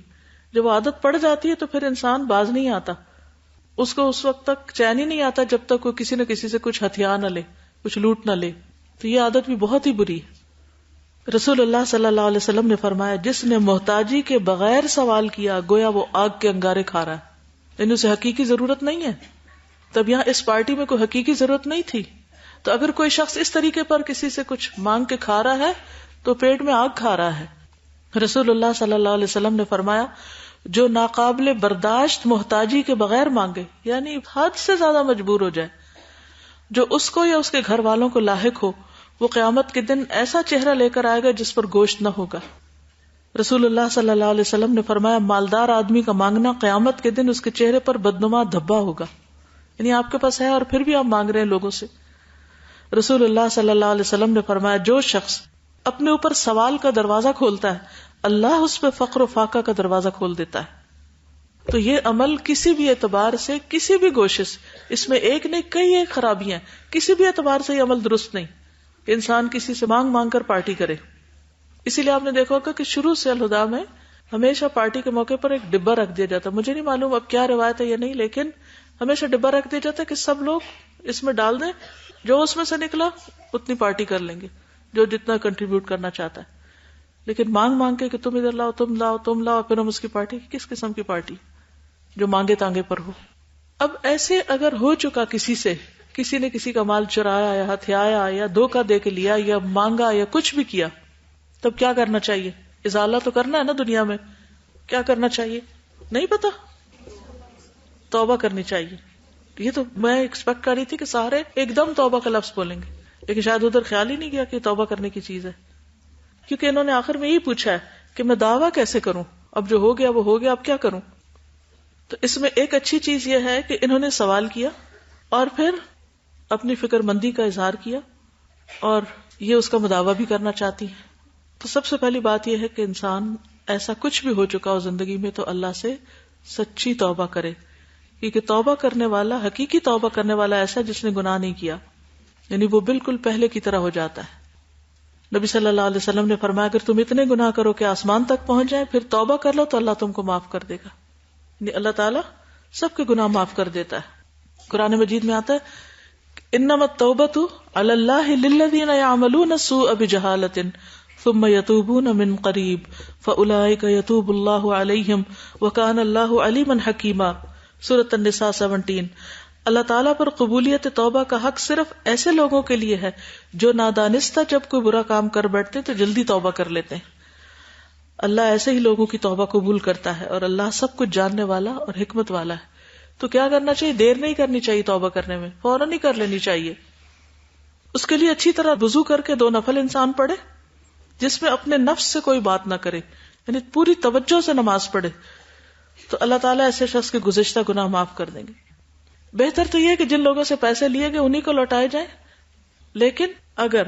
جب وہ عادت پڑ جاتی ہے تو پھر انسان باز نہیں آتا. اس کو اس وقت تک چین ہی نہیں آتا جب تک وہ کسی نہ کسی سے کچھ ہتھیار نہ لے، کچھ لوٹ نہ لے. تو یہ عادت بھی بہت ہی بری ہے. رسول اللہ صلی اللہ علیہ وسلم نے فرمایا جس نے محتاجی کے بغیر سوال کیا گویا وہ آگ کے انگارے کھا رہا ہے، یعنی اسے حقیقی ضرورت نہیں ہے. تب یہاں اس پارٹی میں کوئی حقیقی ضرورت نہیں تھی. تو اگر کوئی شخص اس طریقے پر کسی سے کچھ مانگ کے کھا رہا ہے تو پیٹ میں آگ کھا رہا ہے. رسول اللہ صلی اللہ علیہ وسلم نے فرمایا جو ناقابل برداشت محتاجی کے بغیر مانگے، یعنی حد سے زیادہ مجبور ہو جائے، جو اس کو یا اس کے گھر والوں کو لاحق ہو، وہ قیامت کے دن ایسا چہرہ لے کر آئے گا جس پر گوشت نہ ہوگا. رسول اللہ صلی اللہ علیہ وسلم نے فرمایا مالدار آدمی کا مانگنا قیامت کے دن اس کے چہرے پر بدنما دھبا ہوگا، یعنی آپ کے پاس ہے اور پھر بھی آپ مانگ رہے ہیں لوگوں سے. رسول اللہ صلی اللہ علیہ وسلم نے فرمایا جو شخص اپنے اوپر سوال کا دروازہ کھولتا ہے اللہ اس پہ فقر و فاقہ کا دروازہ کھول دیتا ہے. تو یہ عمل کسی بھی اعتبار سے، کسی بھی گوشے سے، اس میں ایک نہیں کئی ایک خرابیاں، کسی بھی اعتبار سے یہ عمل درست نہیں کہ انسان کسی سے مانگ مانگ کر پارٹی کرے. اسی لیے آپ نے دیکھا ہوگا کہ شروع سے الہدا میں ہمیشہ پارٹی کے موقع پر ایک ڈبہ رکھ دیا جاتا. مجھے نہیں معلوم اب کیا روایت ہے یا نہیں، لیکن ہمیشہ ڈبہ رکھ دیا جاتا ہے کہ سب لوگ اس میں ڈال دیں، جو اس میں سے نکلا اتنی پارٹی کر لیں گے جو جتنا کنٹریبیوٹ کرنا چاہتا ہے. لیکن مانگ مانگ کے کہ تم ادھر لاؤ، تم لاؤ، تم لاؤ، پھر ہم اس کی پارٹی، کس قسم کی پارٹی جو مانگے تانگے پر ہو. اب ایسے اگر ہو چکا کسی سے، کسی نے کسی کا مال چرایا یا ہتھیایا یا دھوکہ دے کے لیا یا مانگا یا کچھ بھی کیا، تب کیا کرنا چاہیے؟ ازالہ تو کرنا ہے نا دنیا میں. کیا کرنا چاہیے؟ نہیں پتا. توبہ کرنی چاہیے. یہ تو میں ایکسپیکٹ کر رہی تھی کہ سارے ایک دم توبہ کا لفظ بولیں گے، لیکن شاید ادھر خیال ہی نہیں گیا کہ توبہ کرنے کی چیز ہے، کیونکہ انہوں نے آخر میں یہی پوچھا ہے کہ میں دعویٰ کیسے کروں، اب جو ہو گیا وہ ہو گیا، اب کیا کروں. تو اس میں ایک اچھی چیز یہ ہے کہ انہوں نے سوال کیا اور پھر اپنی فکر مندی کا اظہار کیا اور یہ اس کا مداوع بھی کرنا چاہتی ہیں. تو سب سے پہلی بات یہ ہے کہ انسان ایسا کچھ بھی ہو چکا ہو زندگی میں تو اللہ سے سچی توبہ کرے، کیونکہ توبہ کرنے والا، حقیقی توبہ کرنے والا ایسا جس نے گناہ نہیں کیا، یعنی وہ بالکل پہلے کی طرح ہو جاتا ہے. نبی صلی اللہ علیہ وسلم نے فرمایا اگر تم اتنے گناہ کرو کہ آسمان تک پہنچ جائے پھر توبہ کر لو تو اللہ تم کو معاف کر دے گا. یعنی اللہ تعالیٰ سب کے گناہ معاف کر دیتا ہے. قرآن مجید میں آتا ہے انما التوبۃ علی اللہ للذین یعملون السوء بجہالۃ ثم یتوبون من قریب فاولئک یتوب اللہ علیہم وکان اللہ علیما حکیما. سورۃ النساء 17. اللہ تعالیٰ پر قبولیت توبہ کا حق صرف ایسے لوگوں کے لیے ہے جو نادانستہ جب کوئی برا کام کر بیٹھتے تو جلدی توبہ کر لیتے ہیں. اللہ ایسے ہی لوگوں کی توبہ قبول کرتا ہے اور اللہ سب کچھ جاننے والا اور حکمت والا ہے. تو کیا کرنا چاہیے؟ دیر نہیں کرنی چاہیے توبہ کرنے میں، فوراً ہی کر لینی چاہیے. اس کے لیے اچھی طرح وضو کر کے 2 نفل انسان پڑھے جس میں اپنے نفس سے کوئی بات نہ کرے، یعنی پوری توجہ سے نماز پڑھے، تو اللہ تعالیٰ ایسے شخص کے گزشتہ گناہ معاف کر دیں گے. بہتر تو یہ ہے کہ جن لوگوں سے پیسے لیے گئے انہی کو لوٹائے جائیں، لیکن اگر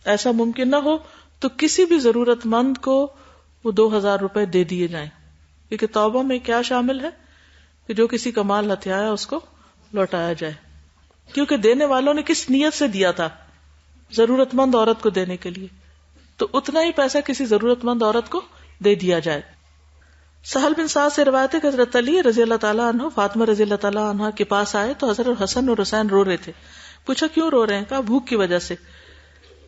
ایسا ممکن نہ ہو تو کسی بھی ضرورت مند کو وہ 2000 روپے دے دیے جائیں، کیونکہ توبہ میں کیا شامل ہے کہ جو کسی کا مال ہتھیایا اس کو لوٹایا جائے. کیونکہ دینے والوں نے کس نیت سے دیا تھا؟ ضرورت مند عورت کو دینے کے لیے، تو اتنا ہی پیسہ کسی ضرورت مند عورت کو دے دیا جائے. سہل بن سعد سے روایت ہے کہ حضرت علی رضی اللہ تعالیٰ عنہ فاطمہ رضی اللہ تعالیٰ عنہ کے پاس آئے تو حضرت حسن اور حسین رو رہے تھے. پوچھا کیوں رو رہے ہیں؟ کہا بھوک کی وجہ سے.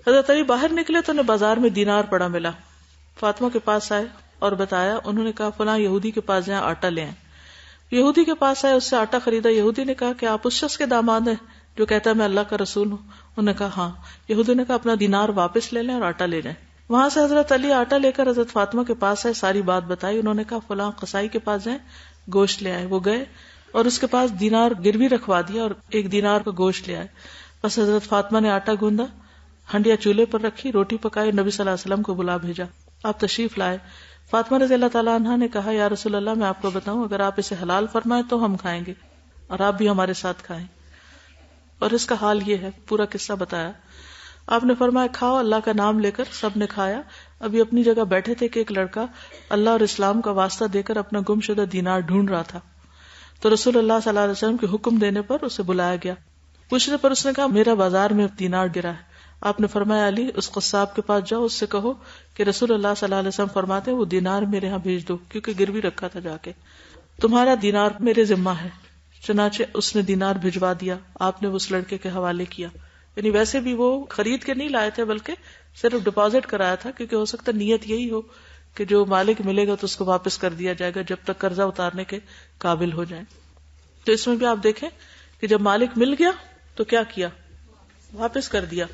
حضرت علی باہر نکلے تو انہیں بازار میں دینار پڑا ملا. فاطمہ کے پاس آئے اور بتایا. انہوں نے کہا فلاں یہودی کے پاس جائیں آٹا لے آئیں. یہودی کے پاس آئے، اس سے آٹا خریدا. یہودی نے کہا کہ آپ اس شخص کے داماد ہیں جو کہتا ہے میں اللہ کا رسول ہوں؟ انہوں نے کہا ہاں. یہودی نے کہا اپنا دینار واپس لے لیں اور آٹا لے جائیں. وہاں سے حضرت علی آٹا لے کر حضرت فاطمہ کے پاس آئے، ساری بات بتائی. انہوں نے کہا فلاں قصائی کے پاس جائیں گوشت لے آئے. وہ گئے اور اس کے پاس دینار گروی رکھوا دیا اور 1 دینار کا گوشت لے آئے. بس حضرت فاطمہ نے آٹا گوندا، ہنڈیا چولہے پر رکھی، روٹی پکائی، نبی صلی اللہ علیہ وسلم کو بلا بھیجا. آپ تشریف لائے. فاطمہ رضی اللہ تعالیٰ عنہ نے کہا یا رسول اللہ میں آپ کو بتاؤں اگر آپ اسے حلال فرمائیں تو ہم کھائیں گے اور آپ بھی ہمارے ساتھ کھائیں. اور اس کا حال یہ ہے، پورا قصہ بتایا. آپ نے فرمایا کھاؤ. اللہ کا نام لے کر سب نے کھایا. ابھی اپنی جگہ بیٹھے تھے کہ ایک لڑکا اللہ اور اسلام کا واسطہ دے کر اپنا گم شدہ دینار ڈھونڈ رہا تھا. تو رسول اللہ صلی اللہ علیہ وسلم کے حکم دینے پر اسے بلایا گیا. پوچھنے پر اس نے کہا میرا بازار میں دینار گرا ہے. آپ نے فرمایا علی اس قصاب کے پاس جاؤ، اس سے کہو کہ رسول اللہ صلی اللہ علیہ وسلم فرماتے ہیں وہ دینار میرے ہاں بھیج دو، کیونکہ گروی رکھا تھا. جا کے تمہارا دینار میرے ذمہ ہے، چنانچہ اس نے دینار بھجوا دیا، آپ نے اس لڑکے کے حوالے کیا. یعنی ویسے بھی وہ خرید کے نہیں لائے تھے بلکہ صرف ڈپازٹ کرایا تھا، کیونکہ ہو سکتا نیت یہی ہو کہ جو مالک ملے گا تو اس کو واپس کر دیا جائے گا جب تک قرضہ اتارنے کے قابل ہو جائیں. تو اس میں بھی آپ دیکھیں کہ جب مالک مل گیا تو کیا کیا، واپس کر دیا.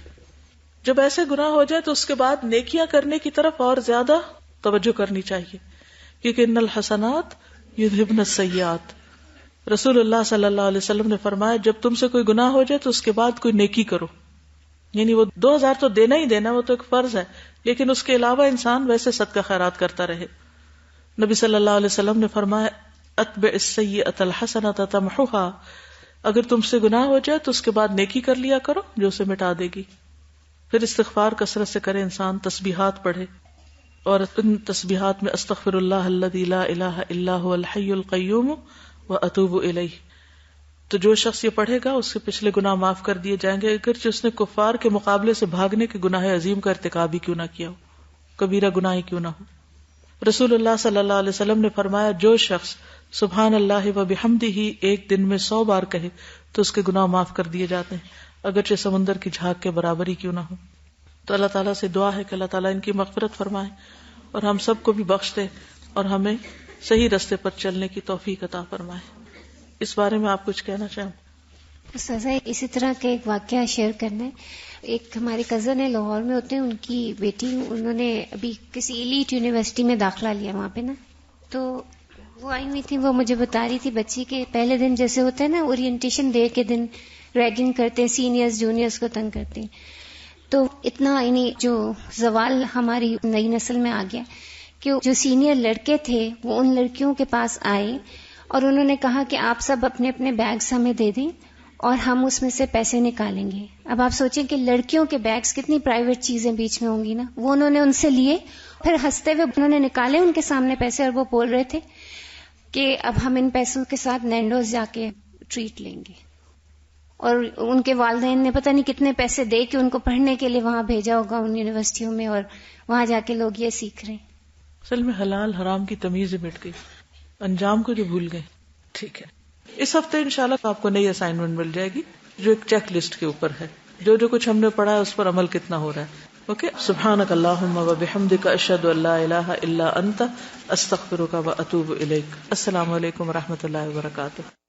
جب ایسے گناہ ہو جائے تو اس کے بعد نیکیاں کرنے کی طرف اور زیادہ توجہ کرنی چاہیے، کیونکہ ان الحسنات یذہبن السیئات. رسول اللہ صلی اللہ علیہ وسلم نے فرمایا جب تم سے کوئی گناہ ہو جائے تو اس کے بعد کوئی نیکی کرو. یعنی وہ 2000 تو دینا ہی دینا، وہ تو ایک فرض ہے، لیکن اس کے علاوہ انسان ویسے صدقہ خیرات کرتا رہے. نبی صلی اللہ علیہ وسلم نے فرمایا اتبع السیئۃ الحسنۃ تمحوها، اگر تم سے گناہ ہو جائے تو اس کے بعد نیکی کر لیا کرو جو اسے مٹا دے گی. پھر استغفار کثرت سے کرے انسان، تسبیحات پڑھے، اور ان تسبیحات میں استغفر اللہ الذی لا الہ الا هو الحی القیوم واتوب الیہ. تو جو شخص یہ پڑھے گا اس کے پچھلے گناہ معاف کر دیے جائیں گے، اگرچہ اس نے کفار کے مقابلے سے بھاگنے کے گناہ عظیم کا ارتکاب ہی کیوں نہ کیا ہو، کبیرہ گناہ ہی کیوں نہ ہو. رسول اللہ صلی اللہ علیہ وسلم نے فرمایا جو شخص سبحان اللہ و بحمدہ ایک دن میں 100 بار کہے تو اس کے گناہ معاف کر دیے جاتے ہیں، اگرچہ سمندر کی جھاگ کے برابر ہی کیوں نہ ہو. تو اللہ تعالیٰ سے دعا ہے کہ اللہ تعالیٰ ان کی مغفرت فرمائے اور ہم سب کو بھی بخش دے اور ہمیں صحیح راستے پر چلنے کی توفیق عطا فرمائے. اس بارے میں آپ کچھ کہنا چاہیں؟ استاذہ اسی طرح کا ایک واقعہ شیئر کرنا ہے. ایک ہمارے کزن ہے لاہور میں ہوتے ہیں، ان کی بیٹی انہوں نے ابھی کسی ایلیٹ یونیورسٹی میں داخلہ لیا وہاں پہ نا، تو وہ آئی ہوئی تھی، وہ مجھے بتا رہی تھی بچی کے پہلے دن جیسے ہوتا ہے نا اورینٹیشن ڈے کے دن ریگنگ کرتے ہیں، سینئرز جونیئرز کو تنگ کرتے ہیں. تو اتنا یعنی جو زوال ہماری نئی نسل میں آ گیا کہ جو سینئر لڑکے تھے وہ ان لڑکیوں کے پاس آئے اور انہوں نے کہا کہ آپ سب اپنے اپنے بیگز ہمیں دے دیں اور ہم اس میں سے پیسے نکالیں گے. اب آپ سوچیں کہ لڑکیوں کے بیگز کتنی پرائیویٹ چیزیں بیچ میں ہوں گی نا. وہ انہوں نے ان سے لیے، پھر ہنستے ہوئے انہوں نے نکالے ان کے سامنے پیسے، اور وہ بول رہے تھے کہ اب ہم ان پیسوں کے ساتھ نینڈوز جا کے ٹریٹ لیں گے. اور ان کے والدین نے پتہ نہیں کتنے پیسے دے کے ان کو پڑھنے کے لیے وہاں بھیجا ہوگا ان یونیورسٹیوں میں، اور وہاں جا کے لوگ یہ سیکھ رہے ہیں. اصل میں حلال حرام کی تمیز مٹ گئی، انجام کو جو بھول گئے. ٹھیک ہے، اس ہفتے انشاءاللہ آپ کو نئی اسائنمنٹ مل جائے گی جو ایک چیک لسٹ کے اوپر ہے، جو کچھ ہم نے پڑھا ہے اس پر عمل کتنا ہو رہا ہے. اوکے، سبحانک اللہم و بحمدک اشہد ان لا الہ الا انت استغفرک و اتوب الیک. السلام علیکم و رحمۃ اللہ وبرکاتہ.